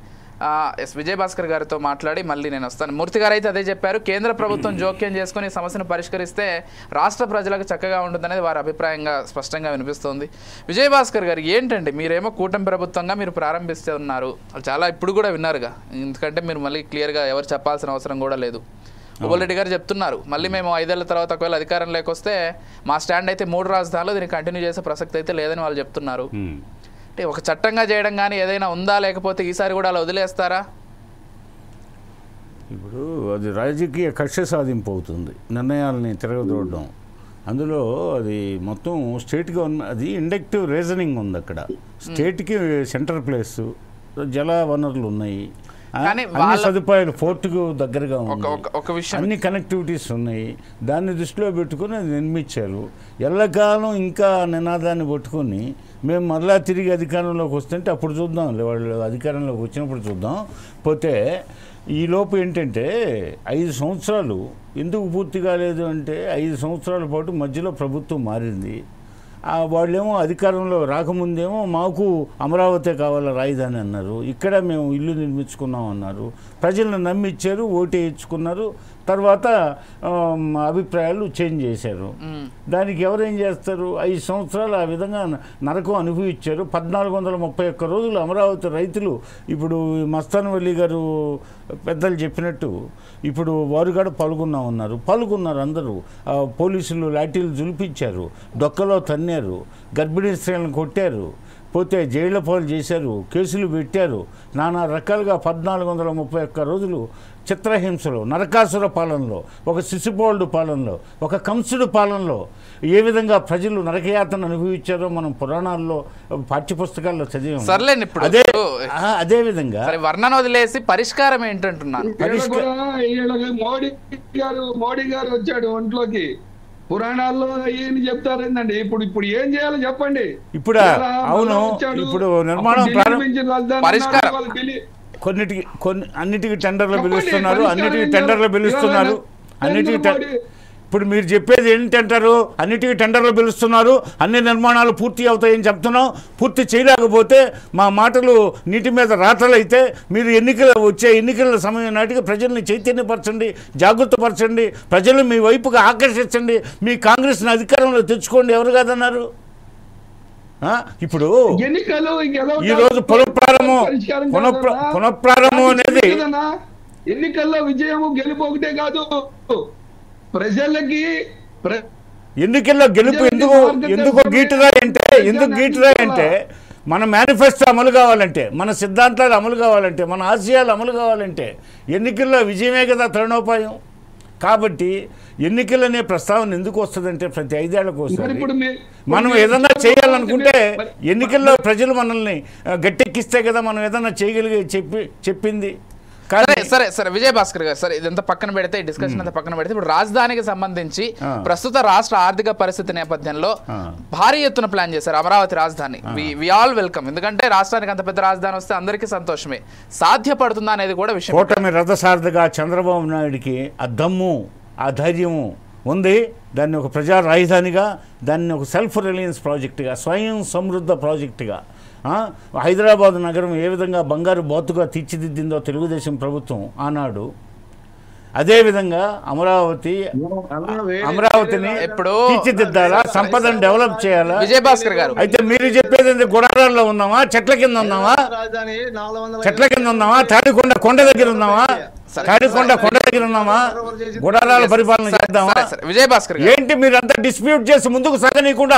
విజయ్ భాస్కర్ గారితో మాట్లాడి మళ్ళీ నేను వస్తాను. మూర్తి గారు అయితే అదే చెప్పారు, కేంద్ర ప్రభుత్వం జోక్యం చేసుకుని సమస్యను పరిష్కరిస్తే రాష్ట్ర ప్రజలకు చక్కగా ఉంటుందనేది వారి అభిప్రాయంగా స్పష్టంగా వినిపిస్తోంది. విజయ్ భాస్కర్ గారు ఏంటండి, మీరేమో కూటమి ప్రభుత్వంగా మీరు ప్రారంభిస్తే ఉన్నారు, చాలా ఇప్పుడు కూడా విన్నారుగా, ఎందుకంటే మీరు మళ్ళీ క్లియర్గా ఎవరు చెప్పాల్సిన అవసరం కూడా లేదు. ఉబ్బలరెడ్డి గారు చెప్తున్నారు, మళ్ళీ మేము 5 ఏళ్ల తర్వాత ఒకవేళ అధికారం లేకొస్తే మా స్టాండ్ అయితే 3 రాజధానులు, దీన్ని కంటిన్యూ చేసే ప్రసక్తి అయితే లేదని వాళ్ళు చెప్తున్నారు. అంటే ఒక చట్టంగా చేయడం కానీ ఏదైనా ఉందా, లేకపోతే ఈసారి కూడా అలా వదిలేస్తారా? ఇప్పుడు అది రాజకీయ కక్ష సాధింపు అవుతుంది, నిర్ణయాలని తిరగదోడడం. అందులో అది మొత్తం స్టేట్ గవర్నమెంట్, అది ఇండక్టివ్ రీజనింగ్ ఉంది అక్కడ. స్టేట్కి సెంటర్ ప్లేస్, జల వనరులు ఉన్నాయి, అన్ని సదుపాయాలు పోర్టుకు దగ్గరగా ఉన్నాయి, అన్ని కనెక్టివిటీస్ ఉన్నాయి. దాన్ని దృష్టిలో పెట్టుకుని అది నిర్మించారు. ఎల్లకాలం ఇంకా నినాదాన్ని పట్టుకొని మేము మరలా తిరిగి అధికారంలోకి వస్తుంటే అప్పుడు చూద్దాం, వాళ్ళు అధికారంలోకి వచ్చినప్పుడు చూద్దాం. పోతే ఈలోపు ఏంటంటే 5 సంవత్సరాలు ఎందుకు పూర్తి కాలేదు అంటే 5 సంవత్సరాల పాటు మధ్యలో ప్రభుత్వం మారింది. వాళ్ళేమో అధికారంలో రాకముందేమో మాకు అమరావతి కావాల రాజధాని అన్నారు, ఇక్కడ మేము ఇల్లు నిర్మించుకున్నాం అన్నారు, ప్రజలను నమ్మిచ్చారు, ఓటేయించుకున్నారు. తర్వాత అభిప్రాయాలు చేంజ్ చేశారు. దానికి ఎవరేం చేస్తారు? 5 సంవత్సరాలు ఆ విధంగా నరకం అనుభవించారు. 1431 రోజులు అమరావతి రైతులు, ఇప్పుడు మస్తాన్ వలి గారు పెద్దలు చెప్పినట్టు ఇప్పుడు వారు కూడా పాల్గొన్నారు. అందరూ పోలీసులు లాఠీలు జులిపించారు, డొక్కలో తన్నారు, గర్భిణీ స్త్రీలను కొట్టారు, పోతే జైళ్ల పాలు చేశారు, కేసులు పెట్టారు, నానా రకాలుగా 1431 రోజులు చిత్రహింసలో, నరకాసుర పాలనలో, ఒక శిశుపాలుడు పాలనలో, ఒక కంసుడు పాలనలో ఏ విధంగా ప్రజలు నరకయాతను అనుభవించారో మనం పురాణాల్లో, పాఠ్యపుస్తకాల్లో చదివాం. అదే విధంగా వర్ణన వదిలేసి పరిష్కారం ఏంటంటున్నాను. మోడీ గారు వచ్చాడు ఒంట్లోకి, పురాణాల్లో ఏం చెప్తారేందండి? ఇప్పుడు ఏం చేయాలో చెప్పండి. ఇప్పుడు అవును, ఇప్పుడు నిర్మాణం అన్నిటికీ టెండర్లు పిలుస్తున్నారు. ఇప్పుడు మీరు చెప్పేది ఏంటంటారు? అన్నిటికీ టెండర్లు పిలుస్తున్నారు, అన్ని నిర్మాణాలు పూర్తి అవుతాయని చెప్తున్నాం. పూర్తి చేయలేకపోతే మా మాటలు నీటి మీద రాతలైతే మీరు వచ్చే ఎన్నికల సమయం నాటికి ప్రజల్ని చైతన్యపరచండి, జాగృతపరచండి, ప్రజలు మీ వైపుగా ఆకర్షించండి, మీ కాంగ్రెస్ని అధికారంలో తెచ్చుకోండి. ఎవరు కాదన్నారు? ఇప్పుడు ఈరోజు పునఃప్రారంభం అనేది ఎన్నికల్లో విజయము గెలుపు ఒకటే కాదు, ప్రజలకి ఎన్నికల్లో గెలుపు ఎందుకు గీటురాయి అంటే మన మేనిఫెస్టో అమలు కావాలంటే, మన సిద్ధాంతాలు అమలు కావాలంటే, మన ఆశయాలు అమలు కావాలంటే ఎన్నికల్లో విజయమే కదా తరుణోపాయం. కాబట్టి ఎన్నికలు అనే ప్రస్తావన ఎందుకు వస్తుందంటే ప్రతి 5 ఏళ్లకు వస్తుంది. మనం ఏదన్నా చేయాలనుకుంటే ఎన్నికల్లో ప్రజలు మనల్ని గట్టెక్కిస్తే కదా మనం ఏదన్నా చేయగలిగే చెప్పింది. సరే విజయభాస్కర్ గారు, సరే ఇదంతా పక్కన పెడితే, ఈ డిస్కషన్ అంతా పక్కన పెడితే, ఇప్పుడు రాజధానికి సంబంధించి ప్రస్తుత రాష్ట్ర ఆర్థిక పరిస్థితి నేపథ్యంలో భారీ ఎత్తున ప్లాన్ చేశారు అమరావతి రాజధాని. వి ఆల్ వెల్కమ్, ఎందుకంటే రాష్ట్రానికి అంత పెద్ద రాజధాని వస్తే అందరికీ సంతోషమే. సాధ్యపడుతుందా అనేది కూడా విషయం. కూటమి రథసారథిగా చంద్రబాబు నాయుడికి ఆ దమ్ము, ఆ ధైర్యము ఉంది. దాన్ని ఒక ప్రజా రాజధానిగా, దాన్ని ఒక సెల్ఫ్ రిలయన్స్ ప్రాజెక్టుగా, స్వయం సమృద్ధ ప్రాజెక్టుగా, హైదరాబాద్ నగరం ఏ విధంగా బంగారు బాతుగా తీర్చిదిద్దిందో తెలుగుదేశం ప్రభుత్వం ఆనాడు, అదేవిధంగా అమరావతిని తీర్చిదిద్దాలా, సంపదను డెవలప్ చేయాలా. విజయభాస్కర్ గారు, అయితే మీరు చెప్పేది గుడారాల్లో ఉన్నామా, చెట్ల కింద ఉన్నామా, తాడికొండ కొండ దగ్గర ఉన్నామా, కొండ దగ్గర ఉన్నామా, గుడారాల పరిపాలన చేద్దామా? విజయభాస్కర్ ఏంటి మీరంతా డిస్ప్యూట్ చేసి ముందుకు సాగనీయకుండా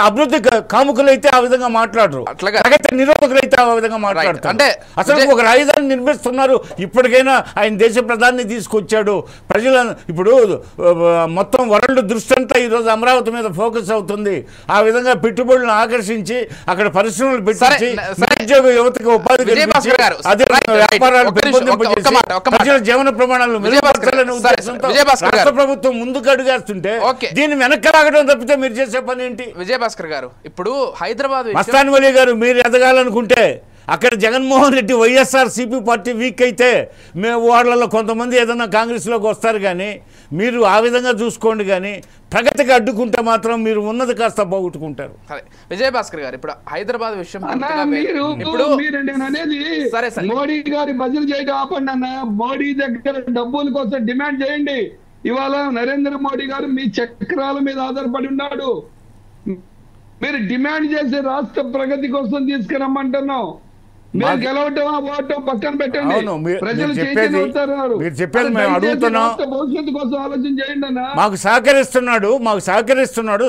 అభివృద్ధి కాముకులైతే ఆ విధంగా మాట్లాడరు, నిరూపకులైతే ఆ విధంగా మాట్లాడతారు. అంటే అసలు ఒక రాజధాని నిర్మిస్తున్నారు. ఇప్పటికైనా ఆయన దేశ ప్రధాని తీసుకొచ్చాడు. ప్రజలను ఇప్పుడు మొత్తం వరల్డ్ దృష్టి అంతా ఈరోజు అమరావతి మీద ఫోకస్ అవుతుంది. ఆ విధంగా పెట్టుబడులను ఆకర్షించి అక్కడ పరిశ్రమలు పెట్టించి నిరుద్యోగ యువతకు ఉపాధి కల్పించి అదే వ్యాపారాలు పెంపొందింపజేసి జీవన ప్రమాణాలు మెరుగుపరచాలనే ఉద్దేశంతో రాష్ట్ర ప్రభుత్వం ముందుకు అడుగేస్తుంటే దీన్ని వెనక్కి లాగడం తప్పితే మీరు చేసే పని ఏంటి? విజయభాస్కర్ గారు, ఇప్పుడు హైదరాబాద్ మస్తాన్ వలీ గారు, మీరు ఎదగాలనుకుంటే అక్కడ జగన్మోహన్ రెడ్డి వైఎస్ఆర్సీపీ పార్టీ వీక్ అయితే మేము వాళ్ళలో కొంతమంది ఏదన్నా కాంగ్రెస్లోకి వస్తారు, కానీ మీరు ఆ విధంగా చూసుకోండి. కానీ ప్రగతికి అడ్డుకుంటే మాత్రం మీరు ఉన్నది కాస్త పోగొట్టుకుంటారు. విజయభాస్కర్ గారు, ఇప్పుడు హైదరాబాద్ విషయం మోడీ గారి బదిలీ చేయడం ఆపండి అన్న. మోడీ దగ్గర డబ్బుల కోసం డిమాండ్ చేయండి. ఇవాళ నరేంద్ర మోడీ గారు మీ చక్రాల మీద ఆధారపడి ఉన్నాడు. మీరు డిమాండ్ చేసి రాష్ట్ర ప్రగతి కోసం తీసుకురమ్మంటున్నాం. మీరు గెలవటం ఓటం పక్కన పెట్టండి. ప్రజలు భవిష్యత్తు కోసం ఆలోచన చేయండి అన్న. మాకు సహకరిస్తున్నాడు.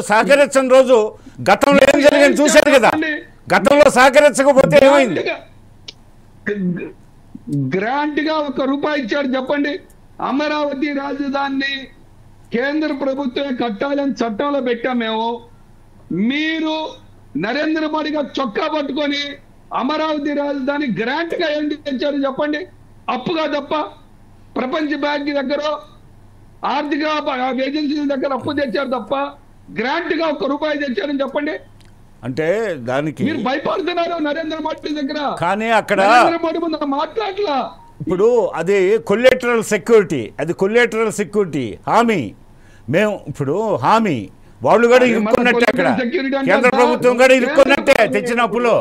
సహకరించిన రోజు గతంలో ఏం జరిగింది చూశారు కదా. గతంలో సహకరించకపోతే ఏమైంది? గ్రాంట్ గా ₹1 ఇచ్చాడు చెప్పండి. అమరావతి రాజధానిని కేంద్ర ప్రభుత్వమే కట్టాలని చట్టంలో పెట్టాం మేము. మీరు నరేంద్ర మోడీ గారు చొక్కా పట్టుకొని అమరావతి రాజధాని గ్రాంట్ గా ఏం తెచ్చారు చెప్పండి? అప్పుగా తప్ప. ప్రపంచ బ్యాంక్ దగ్గర, ఆర్థిక ఏజెన్సీల దగ్గర అప్పు తెచ్చారు తప్ప గ్రాంట్ గా ₹1 తెచ్చారని చెప్పండి. అంటే దానికి మీరు భయపడుతున్నారు నరేంద్ర మోడీ దగ్గర. కానీ అక్కడ నరేంద్ర మోడీ ముందు మాట్లాడలా. ఇప్పుడు అది కొల్లేటరల్ సెక్యూరిటీ హామీ. మేము ఇప్పుడు హామీ వాళ్ళు కూడా ఇరుక్కున్నట్టే, అక్కడ కేంద్ర ప్రభుత్వం కూడా ఇరుక్కున్నట్టే తెచ్చిన అప్పులో.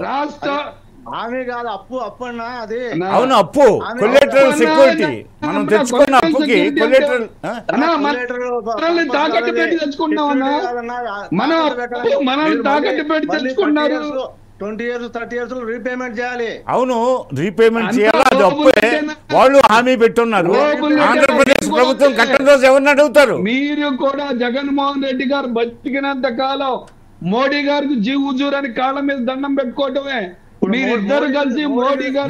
అవును, అప్పు కొల్లేటరల్ సెక్యూరిటీ. మనం తెచ్చుకున్న అప్పుకి కొల్లేటరల్ తాకట్టు పెట్టి తెచ్చుకుంటున్నాం. మనల్ని తాకట్టు పెట్టి తెచ్చుకున్నారు. 20 years 30 years రీపేమెంట్ చేయాలి. అవును, రీపేమెంట్ చేయాలి. అది అప్పుడే వాళ్ళు హామీ పెట్టున్నారు. ఆంధ్రప్రదేశ్ ప్రభుత్వం కట్టడం రోజు ఎవరిని అడుగుతారు? మీరు కూడా జగన్మోహన్ రెడ్డి గారు బతికినంత కాలం మోడీ గారికి జీవుజూరని కాళ్ళ మీద దండం పెట్టుకోవటమే. మీరిద్దరు కలిసి మోడీ గారు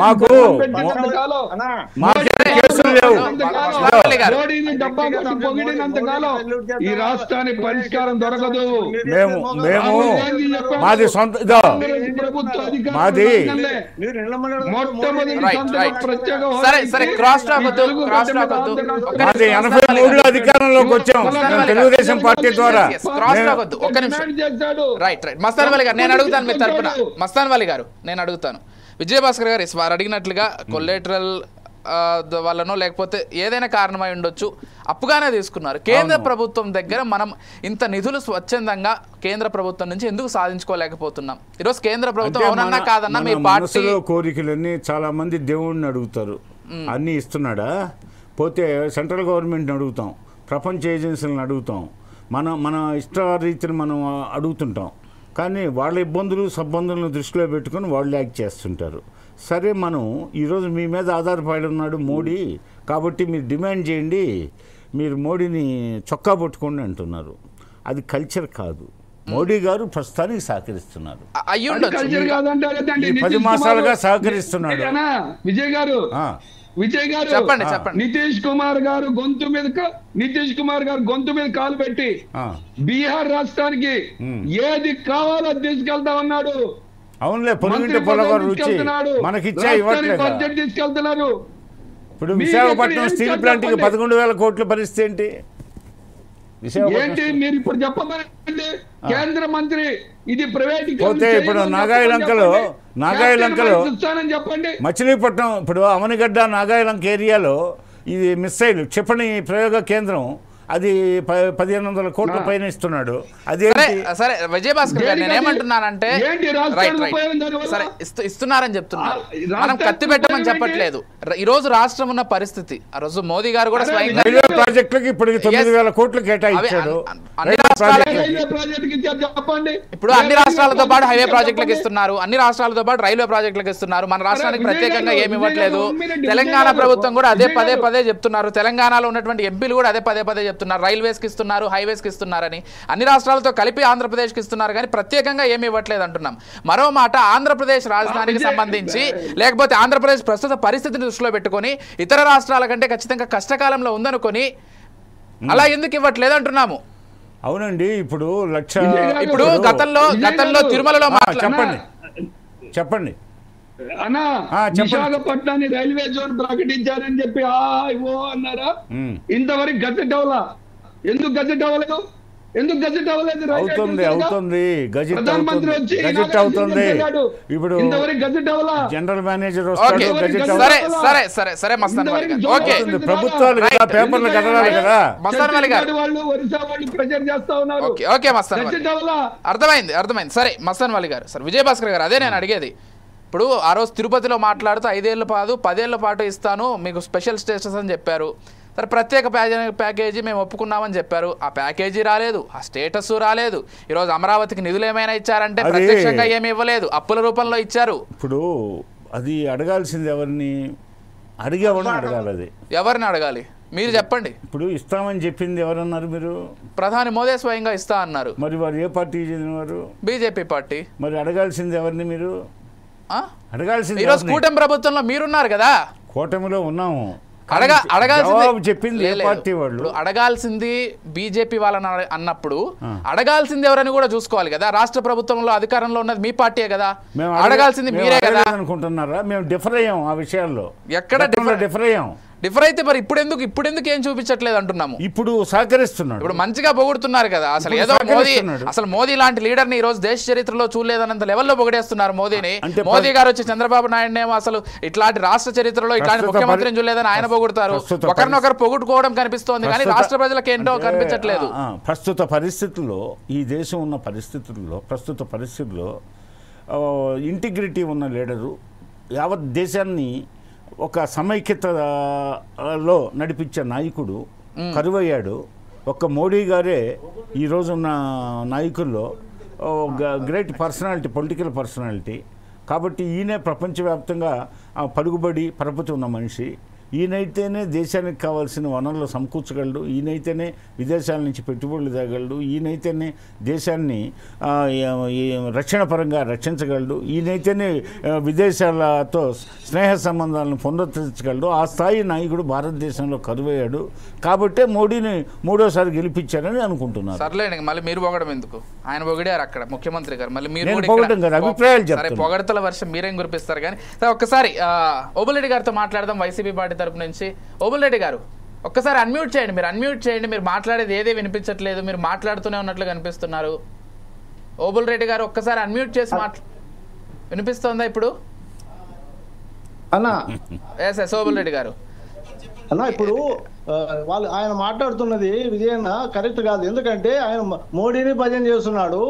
మోడీని డబ్బా కొట్టి పొగిడినంత కాలం ఈ రాష్ట్రానికి పరిష్కారం దొరకదు. మాది సొంత ప్రభుత్వ మాది మొట్టమొదటి 83లో అధికారంలోకి వచ్చాం తెలుగుదేశం పార్టీ ద్వారా. మస్తాన్ వలి గారు, నేను అడుగుతాను మీ తరపున. మస్తాన్ వలి గారు, నేను అడుగుతాను. విజయభాస్కర్ గారు వారు అడిగినట్లుగా కొల్లేటరల్ వల్లనో లేకపోతే ఏదైనా కారణమై ఉండొచ్చు అప్పుగానే తీసుకున్నారు. కేంద్ర ప్రభుత్వం దగ్గర మనం ఇంత నిధులు స్వచ్ఛందంగా కేంద్ర ప్రభుత్వం నుంచి ఎందుకు సాధించుకోలేకపోతున్నాం? ఈరోజు కేంద్ర ప్రభుత్వం అవునన్నా కాదన్నా మీ పార్టీ కోరికలన్నీ చాలా మంది దేవుడిని అడుగుతారు, అన్నీ ఇస్తున్నాడా? పోతే సెంట్రల్ గవర్నమెంట్ని అడుగుతాం, ప్రపంచ ఏజెన్సీలను అడుగుతాం, మన ఇష్టరీతిని మనం అడుగుతుంటాం. కానీ వాళ్ళ ఇబ్బందులు సబ్బందులను దృష్టిలో పెట్టుకొని వాళ్ళు యాక్ట్ చేస్తుంటారు. సరే, మనం ఈరోజు మీ మీద ఆధారపడి ఉన్నాడు మోడీ, కాబట్టి మీరు డిమాండ్ చేయండి, మీరు మోడీని చొక్కా పట్టుకోండి అంటున్నారు. అది కల్చర్ కాదు. మోడీ గారు ప్రస్తుతానికి సహకరిస్తున్నారు, 10 మాసాలుగా సహకరిస్తున్నాడు. విజయ్ గారు చెప్పండి. నితీష్ కుమార్ గారు గొంతు మీద కాలు పెట్టి బీహార్ రాష్ట్రానికి ఏది కావాలో తీసుకెళ్తా ఉన్నాడు. అవునులే, పొలిమింటి పొలగారు రుచి మనకిచ్చా ఇవ్వట్లేదు. బడ్జెట్ తీసుకెళ్తున్నారు. ఇప్పుడు విశాఖపట్నం స్టీల్ ప్లాంట్ కి 11,000 కోట్ల పరిస్థితి ఏంటి? ఏంటి మీరు ఇప్పుడు చెప్పమనండి. కేంద్ర మంత్రి ఇది ప్రైవేట్ పోతే ఇప్పుడు నాగాయలంకలో చెప్పండి. మచిలీపట్నం ఇప్పుడు అవనిగడ్డ నాగాయలంక ఏరియాలో ఇది మిస్సైల్ క్షిపణి ప్రయోగ కేంద్రం, అది 1,500 కోట్ల పైన ఇస్తున్నాడు. అదే సరే విజయభాస్కర్ గారు, నేనేమంటున్నానంటే సరే ఇస్తున్నారని చెప్తున్నారు, మనం కత్తి పెట్టమని చెప్పట్లేదు. ఈ రోజు రాష్ట్రం ఉన్న పరిస్థితి, ఆ రోజు మోదీ గారు కూడా స్వయంగా రైల్వే ప్రాజెక్టులకి ఇప్పుడు 9,000 కోట్లు కేటాయించాడు. ఇప్పుడు అన్ని రాష్ట్రాలతో పాటు హైవే ప్రాజెక్టులకు ఇస్తున్నారు, అన్ని రాష్ట్రాలతో పాటు రైల్వే ప్రాజెక్టులకు ఇస్తున్నారు. మన రాష్ట్రానికి ప్రత్యేకంగా ఏమి ఇవ్వట్లేదు. తెలంగాణ ప్రభుత్వం కూడా అదే పదే చెప్తున్నారు. తెలంగాణలో ఉన్నటువంటి ఎంపీలు కూడా అదే పదే చెప్తున్నారు, రైల్వేస్ కి ఇస్తున్నారు, హైవేస్ కి ఇస్తున్నారని. అన్ని రాష్ట్రాలతో కలిపి ఆంధ్రప్రదేశ్కి ఇస్తున్నారు, కానీ ప్రత్యేకంగా ఏమి ఇవ్వట్లేదు అంటున్నాం. మరో మాట, ఆంధ్రప్రదేశ్ రాజధానికి సంబంధించి లేకపోతే ఆంధ్రప్రదేశ్ ప్రస్తుత పరిస్థితిని దృష్టిలో పెట్టుకొని ఇతర రాష్ట్రాల కంటే ఖచ్చితంగా కష్టకాలంలో ఉందనుకొని అలా ఎందుకు ఇవ్వట్లేదు అంటున్నాము. అవునండి, ఇప్పుడు గతంలో తిరుమలలో చెప్పండి అన్నా, విశాఖపట్నాన్ని రైల్వే జోన్ ప్రకటించారని చెప్పి అన్నారా? ఇంతవరకు గజెట్ అవ్వలా. ఎందుకు గజెట్ అవ్వలేదు? అవుతుంది ప్రధానమంత్రి వచ్చి ఇప్పుడు ఇంతవరకు గజెట్ అవ్వలా. జనరల్ మేనేజర్ వస్తాడు, ప్రభుత్వాలు పేపర్లు కదలాలి కదా. వాళ్ళు ఒరిస్సా వాళ్ళు ప్రెజర్ చేస్తా ఉన్నారు. అర్థమైంది. సరే మస్తాన్ వాలి గారు, సరే విజయభాస్కర్ గారు, అదే నేను అడిగేది. ఇప్పుడు ఆ రోజు తిరుపతిలో మాట్లాడుతూ 5 ఏళ్ల పాటు 10 ఏళ్ల పాటు ఇస్తాను మీకు స్పెషల్ స్టేటస్ అని చెప్పారు. సరే, ప్రత్యేక ప్యాకేజీ మేము ఒప్పుకున్నామని చెప్పారు. ఆ ప్యాకేజీ రాలేదు, ఆ స్టేటస్ రాలేదు. ఈరోజు అమరావతికి నిధులు ఏమైనా ఇచ్చారంటే ప్రత్యక్షంగా ఏమి ఇవ్వలేదు, అప్పుల రూపంలో ఇచ్చారు. ఇప్పుడు అది అడగాల్సింది ఎవరిని? అడగాలి. అది ఎవరిని అడగాలి? మీరు చెప్పండి. ఇప్పుడు ఇస్తామని చెప్పింది ఎవరన్నారు? మీరు ప్రధాని మోదీ స్వయంగా ఇస్తా అన్నారు. మరి వారు ఏ పార్టీకి చెందినవారు? BJP party. మరి అడగాల్సింది ఎవరిని? మీరు అడగాల్సింది. ఈరోజు కూటమి ప్రభుత్వంలో మీరున్నారు కదా. కూటమిలో ఉన్నాము. చెప్పింది అడగాల్సింది బీజేపీ వాళ్ళని అన్నప్పుడు అడగాల్సింది ఎవరని కూడా చూసుకోవాలి కదా. రాష్ట్ర ప్రభుత్వంలో అధికారంలో ఉన్నది మీ పార్టీయే కదా, అడగాల్సింది మీరే కదా అనుకుంటున్నారా? మేము డిఫర్ అయ్యాం ఆ విషయాల్లో. ఎక్కడ డిఫర్ అయ్యాం? డిఫర్ అయితే మరి ఇప్పుడు ఎందుకు ఏం చూపించట్లేదు అంటున్నాము. ఇప్పుడు సహకరిస్తున్నాడు, ఇప్పుడు మంచిగా పొగుడుతున్నారు కదా. అసలు ఏదో మోదీ లాంటి లీడర్ ని ఈ రోజు దేశ చరిత్రలో చూడలేదన్నంత లెవెల్లో పొగిడేస్తున్నారు మోదీని. మోదీ గారు వచ్చి చంద్రబాబు నాయుడు ఏమో అసలు ఇట్లాంటి రాష్ట్ర చరిత్రలో ఇట్లాంటి ముఖ్యమంత్రిని చూడలేదని ఆయన పొగుడుతారు. ఒకరినొకరు పొగుడుకోవడం కనిపిస్తోంది కానీ రాష్ట్ర ప్రజలకు ఏంటో కనిపించట్లేదు. ప్రస్తుత పరిస్థితుల్లో, ఈ దేశం ఉన్న ప్రస్తుత పరిస్థితుల్లో ఇంటిగ్రిటీ ఉన్న లీడరు యావత్ దేశాన్ని ఒక సమైక్యతలో నడిపించే నాయకుడు కరువయ్యాడు. ఒక్క మోడీ గారే ఈరోజున్న నాయకుల్లో గ్రేట్ పర్సనాలిటీ, పొలిటికల్ పర్సనాలిటీ. కాబట్టి ఈయనే ప్రపంచవ్యాప్తంగా పలుకుబడి పరపుతున్న మనిషి. ఈయనైతేనే దేశానికి కావాల్సిన వనరులు సమకూర్చగలడు, ఈయనైతేనే విదేశాల నుంచి పెట్టుబడులు తేగలడు, ఈయనైతేనే దేశాన్ని రక్షణ పరంగా రక్షించగలడు, ఈయనైతేనే విదేశాలతో స్నేహ సంబంధాలను పునరుద్ధరించగలడు. ఆ స్థాయి నాయకుడు భారతదేశంలో కరువయ్యాడు. కాబట్టే మోడీని 3వ సారి గెలిపించారని అనుకుంటున్నారు. సర్లేండి, మళ్ళీ మీరు పొగడం ఎందుకు? ఆయన పొగిడారు అక్కడ ముఖ్యమంత్రి గారు, మళ్ళీ మీరు పొగడం కదా, అభిప్రాయాలు చెప్తారు. పొగడతల వర్షం మీరేం కురిపిస్తారు. కానీ ఒక్కసారి ఓబుల్రెడ్డి గారితో మాట్లాడదాం. వైసీపీ పార్టీ తరపు నుంచి ఓబుల్రెడ్డి గారు, ఒక్కసారి అన్మ్యూట్ చేయండి. మీరు మాట్లాడేది ఏదే వినిపించట్లేదు, మీరు మాట్లాడుతూనే ఉన్నట్లు కనిపిస్తున్నారు. ఓబుల్రెడ్డి గారు ఒక్కసారి అన్మ్యూట్ చేసి వినిపిస్తోందా ఇప్పుడు? అన్న సోబుల్ రెడ్డి గారు అన్న ఇప్పుడు వాళ్ళు ఆయన మాట్లాడుతున్నది విజయన్న కరెక్ట్ కాదు. ఎందుకంటే ఆయన మోడీని భజన చేస్తున్నాడు.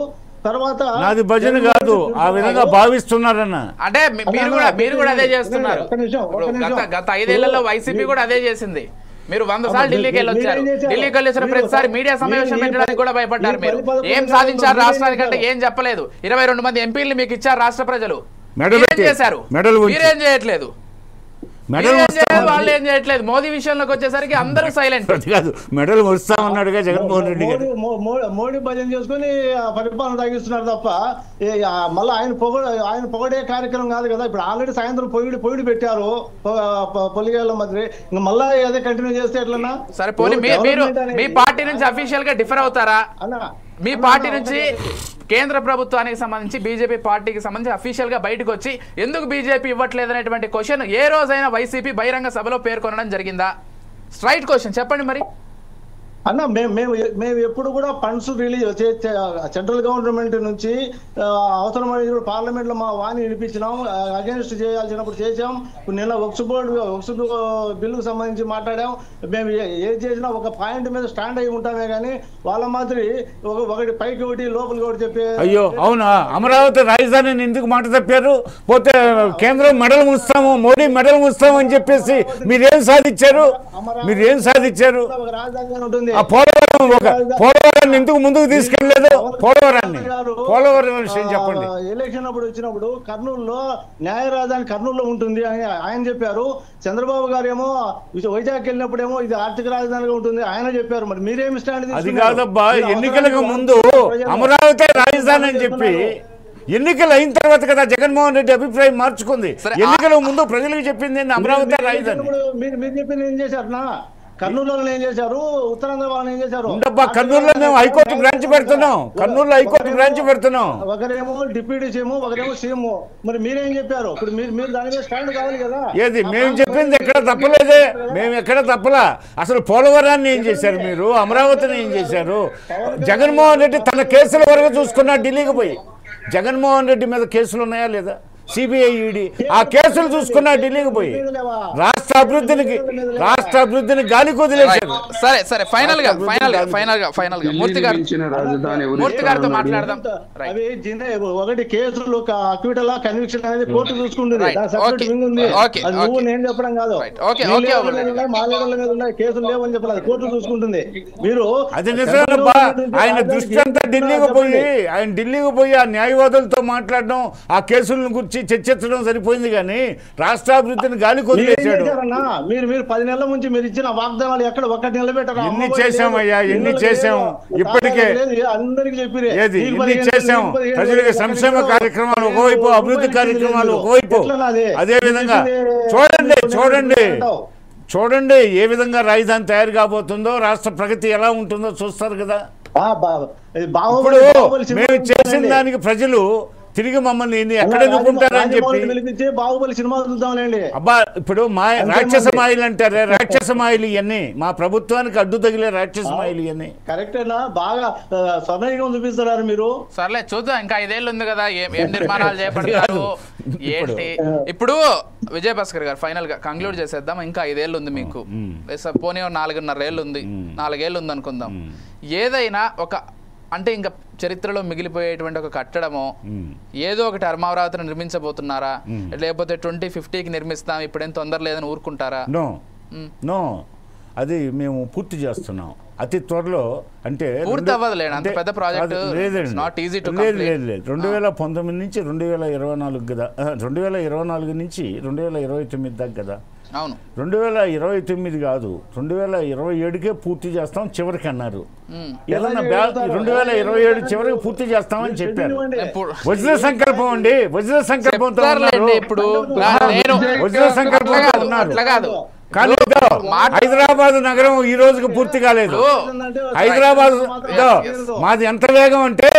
తర్వాత నాది భజన కాదు, ఆ విధంగా భావిస్తున్నారన్న. అంటే మీరు కూడా అదే చేస్తున్నారు. గత 5 ఏళ్లలో వైసీపీ కూడా అదే చేసింది. మీరు 100 సార్లు ఢిల్లీకి వెళ్ళొచ్చారు. ఢిల్లీకి వెళ్ళొచ్చిన ప్రతిసారి మీడియా సమావేశం పెట్టడానికి కూడా భయపడ్డారు. మీరు ఏం సాధించారు రాష్ట్రానికంటే ఏం చెప్పలేదు. 22 మంది ఎంపీలు మీకు ఇచ్చారు రాష్ట్ర ప్రజలు. మీరేం చేశారు? మీరేం చేయట్లేదు. వాళ్ళు ఏం చేయట్లేదు. మోదీ విషయంలోకి వచ్చేసరికి అందరూ సైలెంట్. కాదు, మెడల్ వస్తామన్నాడుగా జగన్మోహన్ రెడ్డి గారు. మోడీ భజన చేసుకుని పరిపాలన తగ్గిస్తున్నారు తప్ప మళ్ళీ ఆయన పొగడే కార్యక్రమం కాదు కదా. ఇప్పుడు ఆల్రెడీ సాయంత్రం పొయ్యిడి పెట్టారు పొలిగేళ్ల మధ్య, ఇంకా మళ్ళీ అదే కంటిన్యూ చేస్తే ఎట్లన్నా? సరే పోనీ మీరు మీ పార్టీ నుంచి అఫీషియల్ గా డిఫర్ అవుతారా? మీ పార్టీ నుంచి కేంద్ర ప్రభుత్వానికి సంబంధించి బీజేపీ పార్టీకి సంబంధించి అఫీషియల్ గా బయటకు వచ్చి ఎందుకు బీజేపీ ఇవ్వట్లేదు అనేటువంటి క్వశ్చన్ ఏ రోజైనా వైసీపీ బహిరంగ సభలో పేర్కొనడం జరిగిందా? స్ట్రైట్ క్వశ్చన్ చెప్పండి మరి. అన్న మేము ఎప్పుడు కూడా ఫండ్స్ రిలీజ్ సెంట్రల్ గవర్నమెంట్ నుంచి అవసరమైన పార్లమెంట్ లో మా వాణి వినిపించినాం. అగేన్స్ట్ చేయాల్సినప్పుడు చేసాం. నిన్న వక్స్ బిల్లుకు సంబంధించి మాట్లాడాం. మేము ఏది చేసినా ఒక పాయింట్ మీద స్టాండ్ అయి ఉంటామే కానీ వాళ్ళ మాదిరి ఒకటి పైకి ఒకటి లోపలికి ఒకటి చెప్పే. అయ్యో అవునా, అమరావతి రాజధానిని ఎందుకు మాట తప్పారు? పోతే కేంద్రం మెడల్ ముస్తాము, మోడీ మెడల్ ముస్తాము అని చెప్పేసి మీరేం సాధించారు? ఒక రాజధాని ఉంటుంది. పోలవరాన్ని ఎందుకు ముందుకు తీసుకెళ్లేదు? పోలవరం విషయం చెప్పండి. ఎలక్షన్ అప్పుడు వచ్చినప్పుడు కర్నూలులో న్యాయ రాజధాని కర్నూలులో ఉంటుంది అని ఆయన చెప్పారు. చంద్రబాబు గారు ఏమో వైజాగ్ వెళ్ళినప్పుడేమో ఇది ఆర్థిక రాజధానిగా ఉంటుంది ఆయన చెప్పారు. మరి మీరేమి స్టాండ్? అది కాదబ్బా, ఎన్నికలకు ముందు అమరావతి రాజధాని అని చెప్పి ఎన్నికలు అయిన తర్వాత కదా జగన్మోహన్ రెడ్డి అభిప్రాయం మార్చుకుంది. ఎన్నికల ముందు ప్రజలకు చెప్పింది అమరావతి రాజధాని. మీరు చెప్పింది ఏం చేశారు? కర్నూలులో ఏం చేశారు? ఉత్తరాంధ్ర వాళ్ళు ఏం చేశారు? కర్నూలులో మేము హైకోర్టు బ్రాంచ్ పెడుతున్నాం. కర్నూలులో హైకోర్టు బ్రాంచ్ పెడుతున్నాం. ఒకరేమో డిప్యూటీ సీఎం, ఒకరేమో సీఎం. మరి మీరేం చెప్పారు? ఇప్పుడు మీరు దాని మీద స్టాండ్ కావాలి కదా. ఏది మేము చెప్పింది ఎక్కడ తప్పలేదే. మేము ఎక్కడ తప్పలా. అసలు పోలవరాన్ని ఏం చేశారు మీరు? అమరావతిని ఏం చేశారు? జగన్మోహన్ రెడ్డి తన కేసుల వరకు చూసుకున్నా ఢిల్లీకి పోయి. జగన్మోహన్ రెడ్డి మీద కేసులు ఉన్నాయా లేదా? సిబిఐ, ఈడీ ఆ కేసులు చూసుకున్నా ఢిల్లీకి పోయి రాష్ట్ర అభివృద్ధిని గాలి కొదిలేశారు. సరే ఫైనల్ గా మూర్తి గారితో మాట్లాడదాం. ఒకటి కేసులు అక్విటల్ కన్విక్షన్ అనేది కోర్టు చూసుకుంటుంది. నువ్వు నేను చెప్పడం కాదు. మాలేడల మీద ఉన్నాయి కేసులు లేవని చెప్పలేదు, కోర్టు చూసుకుంటుంది. మీరు అది నిజమేనబ్బా. ఆయన దృష్టి అంతా ఢిల్లీకి పోయి ఆ న్యాయవాదులతో మాట్లాడడం, ఆ కేసులను గురించి చర్చించడం సరిపోయింది కానీ రాష్ట్రాభివృద్ధిని గాలి కొదిలేశాడు. మీరు 10 నెలల నుంచి మీరు ఇచ్చిన వాగ్దానాలు ఎక్కడ ఒక్కటి నిలబెట్టారు? ఎన్ని చేశామయ్యా, ఎన్ని చేశాం ఇప్పటికే. అందరికి చెప్పి ఏది ఎన్ని చేశాం? ప్రజలకు సంక్షేమ కార్యక్రమాలు ఒకవైపు, అభివృద్ధి కార్యక్రమాలు ఒకవైపు. అదే విధంగా చూడండి ఏ విధంగా రాజధాని తయారు కాబోతుందో, రాష్ట్ర ప్రగతి ఎలా ఉంటుందో చూస్తారు కదా. ఇప్పుడు మేము చేసిన దానికి ప్రజలు తిరిగి మమ్మల్ని ఎక్కడ ఎన్నుకుంటారని చెప్పి బాహుబలి సినిమా చూద్దాంలేండి. అబ్బా ఇప్పుడు రాక్షస మాయలు అంటారే, రాక్షస మాయలు ఇవన్నీ మా ప్రభుత్వానికి అడ్డు తగిలే రాక్షస మాయలు ఇవన్నీ. కరెక్టేనా? బాగా సమయంగా చూపిస్తున్నారు మీరు. సర్లే చూద్దాం, ఇంకా 5 ఏళ్ళు ఉంది కదా, ఏం నిర్మాణాలు చేపడతారు ఏంటి. ఇప్పుడు విజయభాస్కర్ గారు ఫైనల్ గా కంక్లూడ్ చేసేద్దాం. ఇంకా 5 ఏళ్ళు ఉంది మీకు, పోనీ 4.5 ఏళ్ళు ఉంది, 4 ఏళ్ళు ఉంది అనుకుందాం. ఏదైనా ఒక అంటే ఇంకా చరిత్రలో మిగిలిపోయేటువంటి ఒక కట్టడమో ఏదో ఒకటి అమరావతిని నిర్మించబోతున్నారా? లేకపోతే 2050కి నిర్మిస్తాం ఇప్పుడేం తొందర లేదని ఊరుకుంటారా? నో, అది మేము పూర్తి చేస్తున్నాం అతి త్వరలో. అంటే పూర్తి అవ్వదులేండి, అంత పెద్ద ప్రాజెక్ట్ లేదు. 2019 నుంచి 2024 కదా, 2024 నుంచి 2029 దాకా కదా. అవును, 2029 కాదు, 2027కే పూర్తి చేస్తాం చివరికి అన్నారు. ఏదన్నా 2027 చివరికి పూర్తి చేస్తామని చెప్పారు. వజ్ర సంకల్పం అండి, వజ్ర సంకల్పంతో ఇప్పుడు వజ్ర సంకల్పంతో ఉన్నారు. కానీ హైదరాబాద్ నగరం ఈ రోజుకి పూర్తి కాలేదు. హైదరాబాద్ మాది ఎంత వేగం అంటే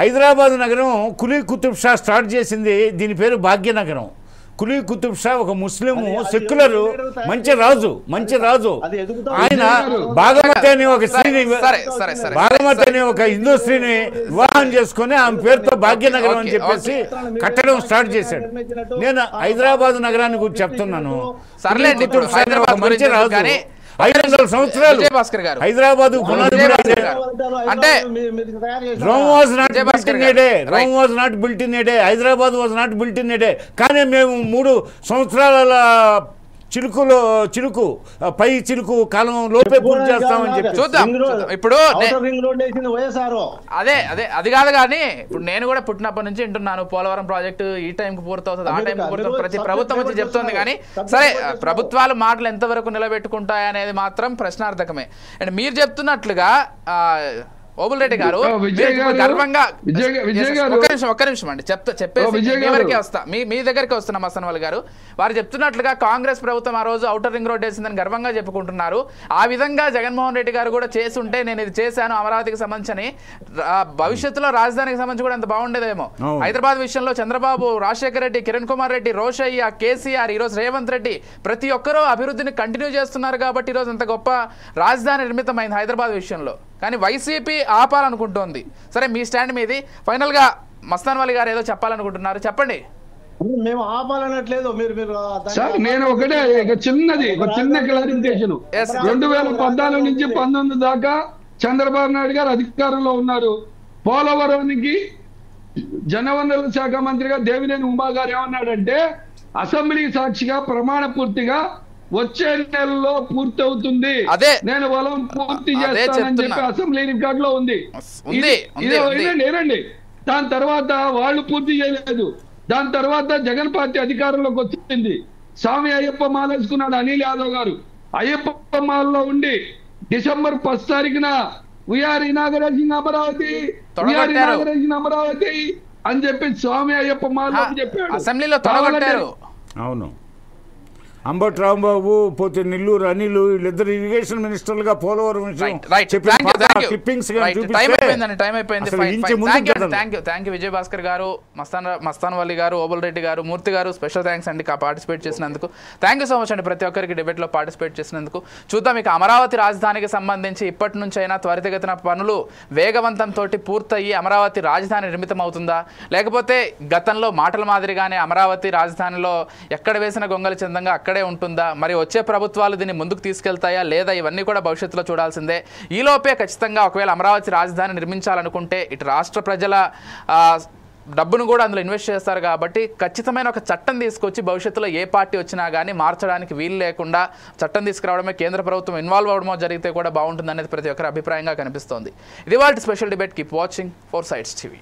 హైదరాబాద్ నగరం కులీ కుతుబ్ షా స్టార్ట్ చేసింది, దీని పేరు భాగ్యనగరం. కులీ కుతుబ్ షా ఒక ముస్లిం సెక్యులర్ మంచి రాజు ఆయన భాగమతి అనే ఒక స్త్రీని భాగమతి అనే ఒక హిందూ స్త్రీని వివాహం చేసుకుని ఆమె పేరుతో భాగ్యనగరం అని చెప్పేసి కట్టడం స్టార్ట్ చేశాడు. నేను హైదరాబాద్ నగరాన్ని గురించి చెప్తున్నాను. మంచి రాజు 500 సంవత్సరాలు హైదరాబాద్ అంటే Rome was not built in a day, Hyderabad was not built in a day. కానీ మేము 3 సంవత్సరాల చిలుకు పై చిలుకు కాలం లోపే పూర్తి చేస్తామని చెప్పి చూద్దాం. ఇప్పుడు అది కాదు కానీ ఇప్పుడు నేను కూడా పుట్టినప్పటి నుంచి వింటున్నాను పోలవరం ప్రాజెక్టు ఈ టైంకి పూర్తవుతుంది, ఆ టైంకి పూర్తవుతుంది, ప్రతి ప్రభుత్వం వచ్చి చెప్తుంది. కానీ సరే ప్రభుత్వాలు మాటలు ఎంతవరకు నిలబెట్టుకుంటాయి అనేది మాత్రం ప్రశ్నార్థకమే. అండ్ మీరు చెప్తున్నట్లుగా ఓబుల్ రెడ్డి గారు గర్వంగా ఒక్క నిమిషం అండి చెప్పేసి మీ దగ్గరికి వస్తున్నా మస్తాన్ వలి గారు. వారు చెప్తున్నట్లుగా కాంగ్రెస్ ప్రభుత్వం ఆ రోజు ఔటర్ రింగ్ రోడ్ వేసిందని గర్వంగా చెప్పుకుంటున్నారు. ఆ విధంగా జగన్మోహన్ రెడ్డి గారు కూడా చేస్తుంటే నేను ఇది చేశాను అమరావతికి సంబంధించి, భవిష్యత్తులో రాజధానికి సంబంధించి కూడా అంత బాగుండేదేమో. హైదరాబాద్ విషయంలో చంద్రబాబు, రాజశేఖర రెడ్డి, కిరణ్ కుమార్ రెడ్డి, రోషయ్య, కేసీఆర్, ఈరోజు రేవంత్ రెడ్డి ప్రతి ఒక్కరూ అభివృద్ధిని కంటిన్యూ చేస్తున్నారు కాబట్టి ఈరోజు అంత గొప్ప రాజధాని నిర్మితమైంది హైదరాబాద్ విషయంలో. కానీ వైసీపీ ఆపాలనుకుంటోంది. సరే మీ స్టాండ్ మీది. ఫైనల్ గా మస్తాన్ వలి గారు ఏదో చెప్పాలనుకుంటున్నారు, చెప్పండి. మేము ఆపాలనట్లేదు. సార్ నేను ఒక చిన్న క్లారిఫికేషన్. 2014 నుంచి 19 దాకా చంద్రబాబు నాయుడు గారు అధికారంలో ఉన్నారు. పోలవరానికి జనవనరుల శాఖ మంత్రిగా దేవినేని ఉమా గారు ఏమన్నాడంటే అసెంబ్లీ సాక్షిగా ప్రమాణ పూర్తిగా వచ్చే నెలలో పూర్తి అవుతుంది, నేను బలం పూర్తి చేస్తానని చెప్పి అసెంబ్లీ రికార్డ్ లో ఉంది. దాని తర్వాత వాళ్ళు పూర్తి చేయలేదు. దాని తర్వాత జగన్ పార్టీ అధికారంలోకి వచ్చింది. స్వామి అయ్యప్ప మాల వేసుకున్నాడు అనిల్ యాదవ్ గారు. అయ్యప్ప మాలలో ఉండి డిసెంబర్ 1 తారీఖున వీఆర్ ఇనాగరేషన్ అమరావతి అని చెప్పి స్వామి అయ్యప్ప మాల చెప్పాడు. అవును, అంబటి రాంబాబు పోతే నెల్లూరు అనిల్ వీళ్ళిద్దరు ఇరిగేషన్ మినిస్టర్లుగా పోలవరం విజయ్ భాస్కర్ గారు, మస్తాన్ వలి గారు, ఓబుల్ రెడ్డి గారు, మూర్తి గారు స్పెషల్ థ్యాంక్స్ అండి పార్టిసిపేట్ చేసినందుకు. థ్యాంక్ యూ సో మచ్ అండి ప్రతి ఒక్కరికి డిబేట్ లో పార్టిసిపేట్ చేసినందుకు. చూద్దాం ఇక అమరావతి రాజధానికి సంబంధించి ఇప్పటి నుంచైనా త్వరితగతిన పనులు వేగవంతంతో పూర్తయ్యి అమరావతి రాజధాని నిర్మితం అవుతుందా, లేకపోతే గతంలో మాటల మాదిరిగానే అమరావతి రాజధానిలో ఎక్కడ వేసిన గొంగలి చందంగా అక్కడే ఉంటుందా, మరి వచ్చే ప్రభుత్వాలు దీన్ని ముందుకు తీసుకెళ్తాయా లేదా, ఇవన్నీ కూడా భవిష్యత్తులో చూడాల్సిందే. ఈలోపే ఖచ్చితంగా ఒకవేళ అమరావతి రాజధాని నిర్మించాలనుకుంటే ఇటు రాష్ట్ర ప్రజల డబ్బును కూడా అందులో ఇన్వెస్ట్ చేస్తారు కాబట్టి ఖచ్చితమైన ఒక చట్టం తీసుకొచ్చి భవిష్యత్తులో ఏ పార్టీ వచ్చినా కానీ మార్చడానికి వీలు లేకుండా చట్టం తీసుకురావడమే కేంద్ర ప్రభుత్వం ఇన్వాల్వ్ అవ్వడమో జరిగితే కూడా బాగుంటుంది అనేది ప్రతి ఒక్కరి అభిప్రాయంగా కనిపిస్తోంది. ఇది వాళ్ళ special debate. Keep watching 4 Sides TV.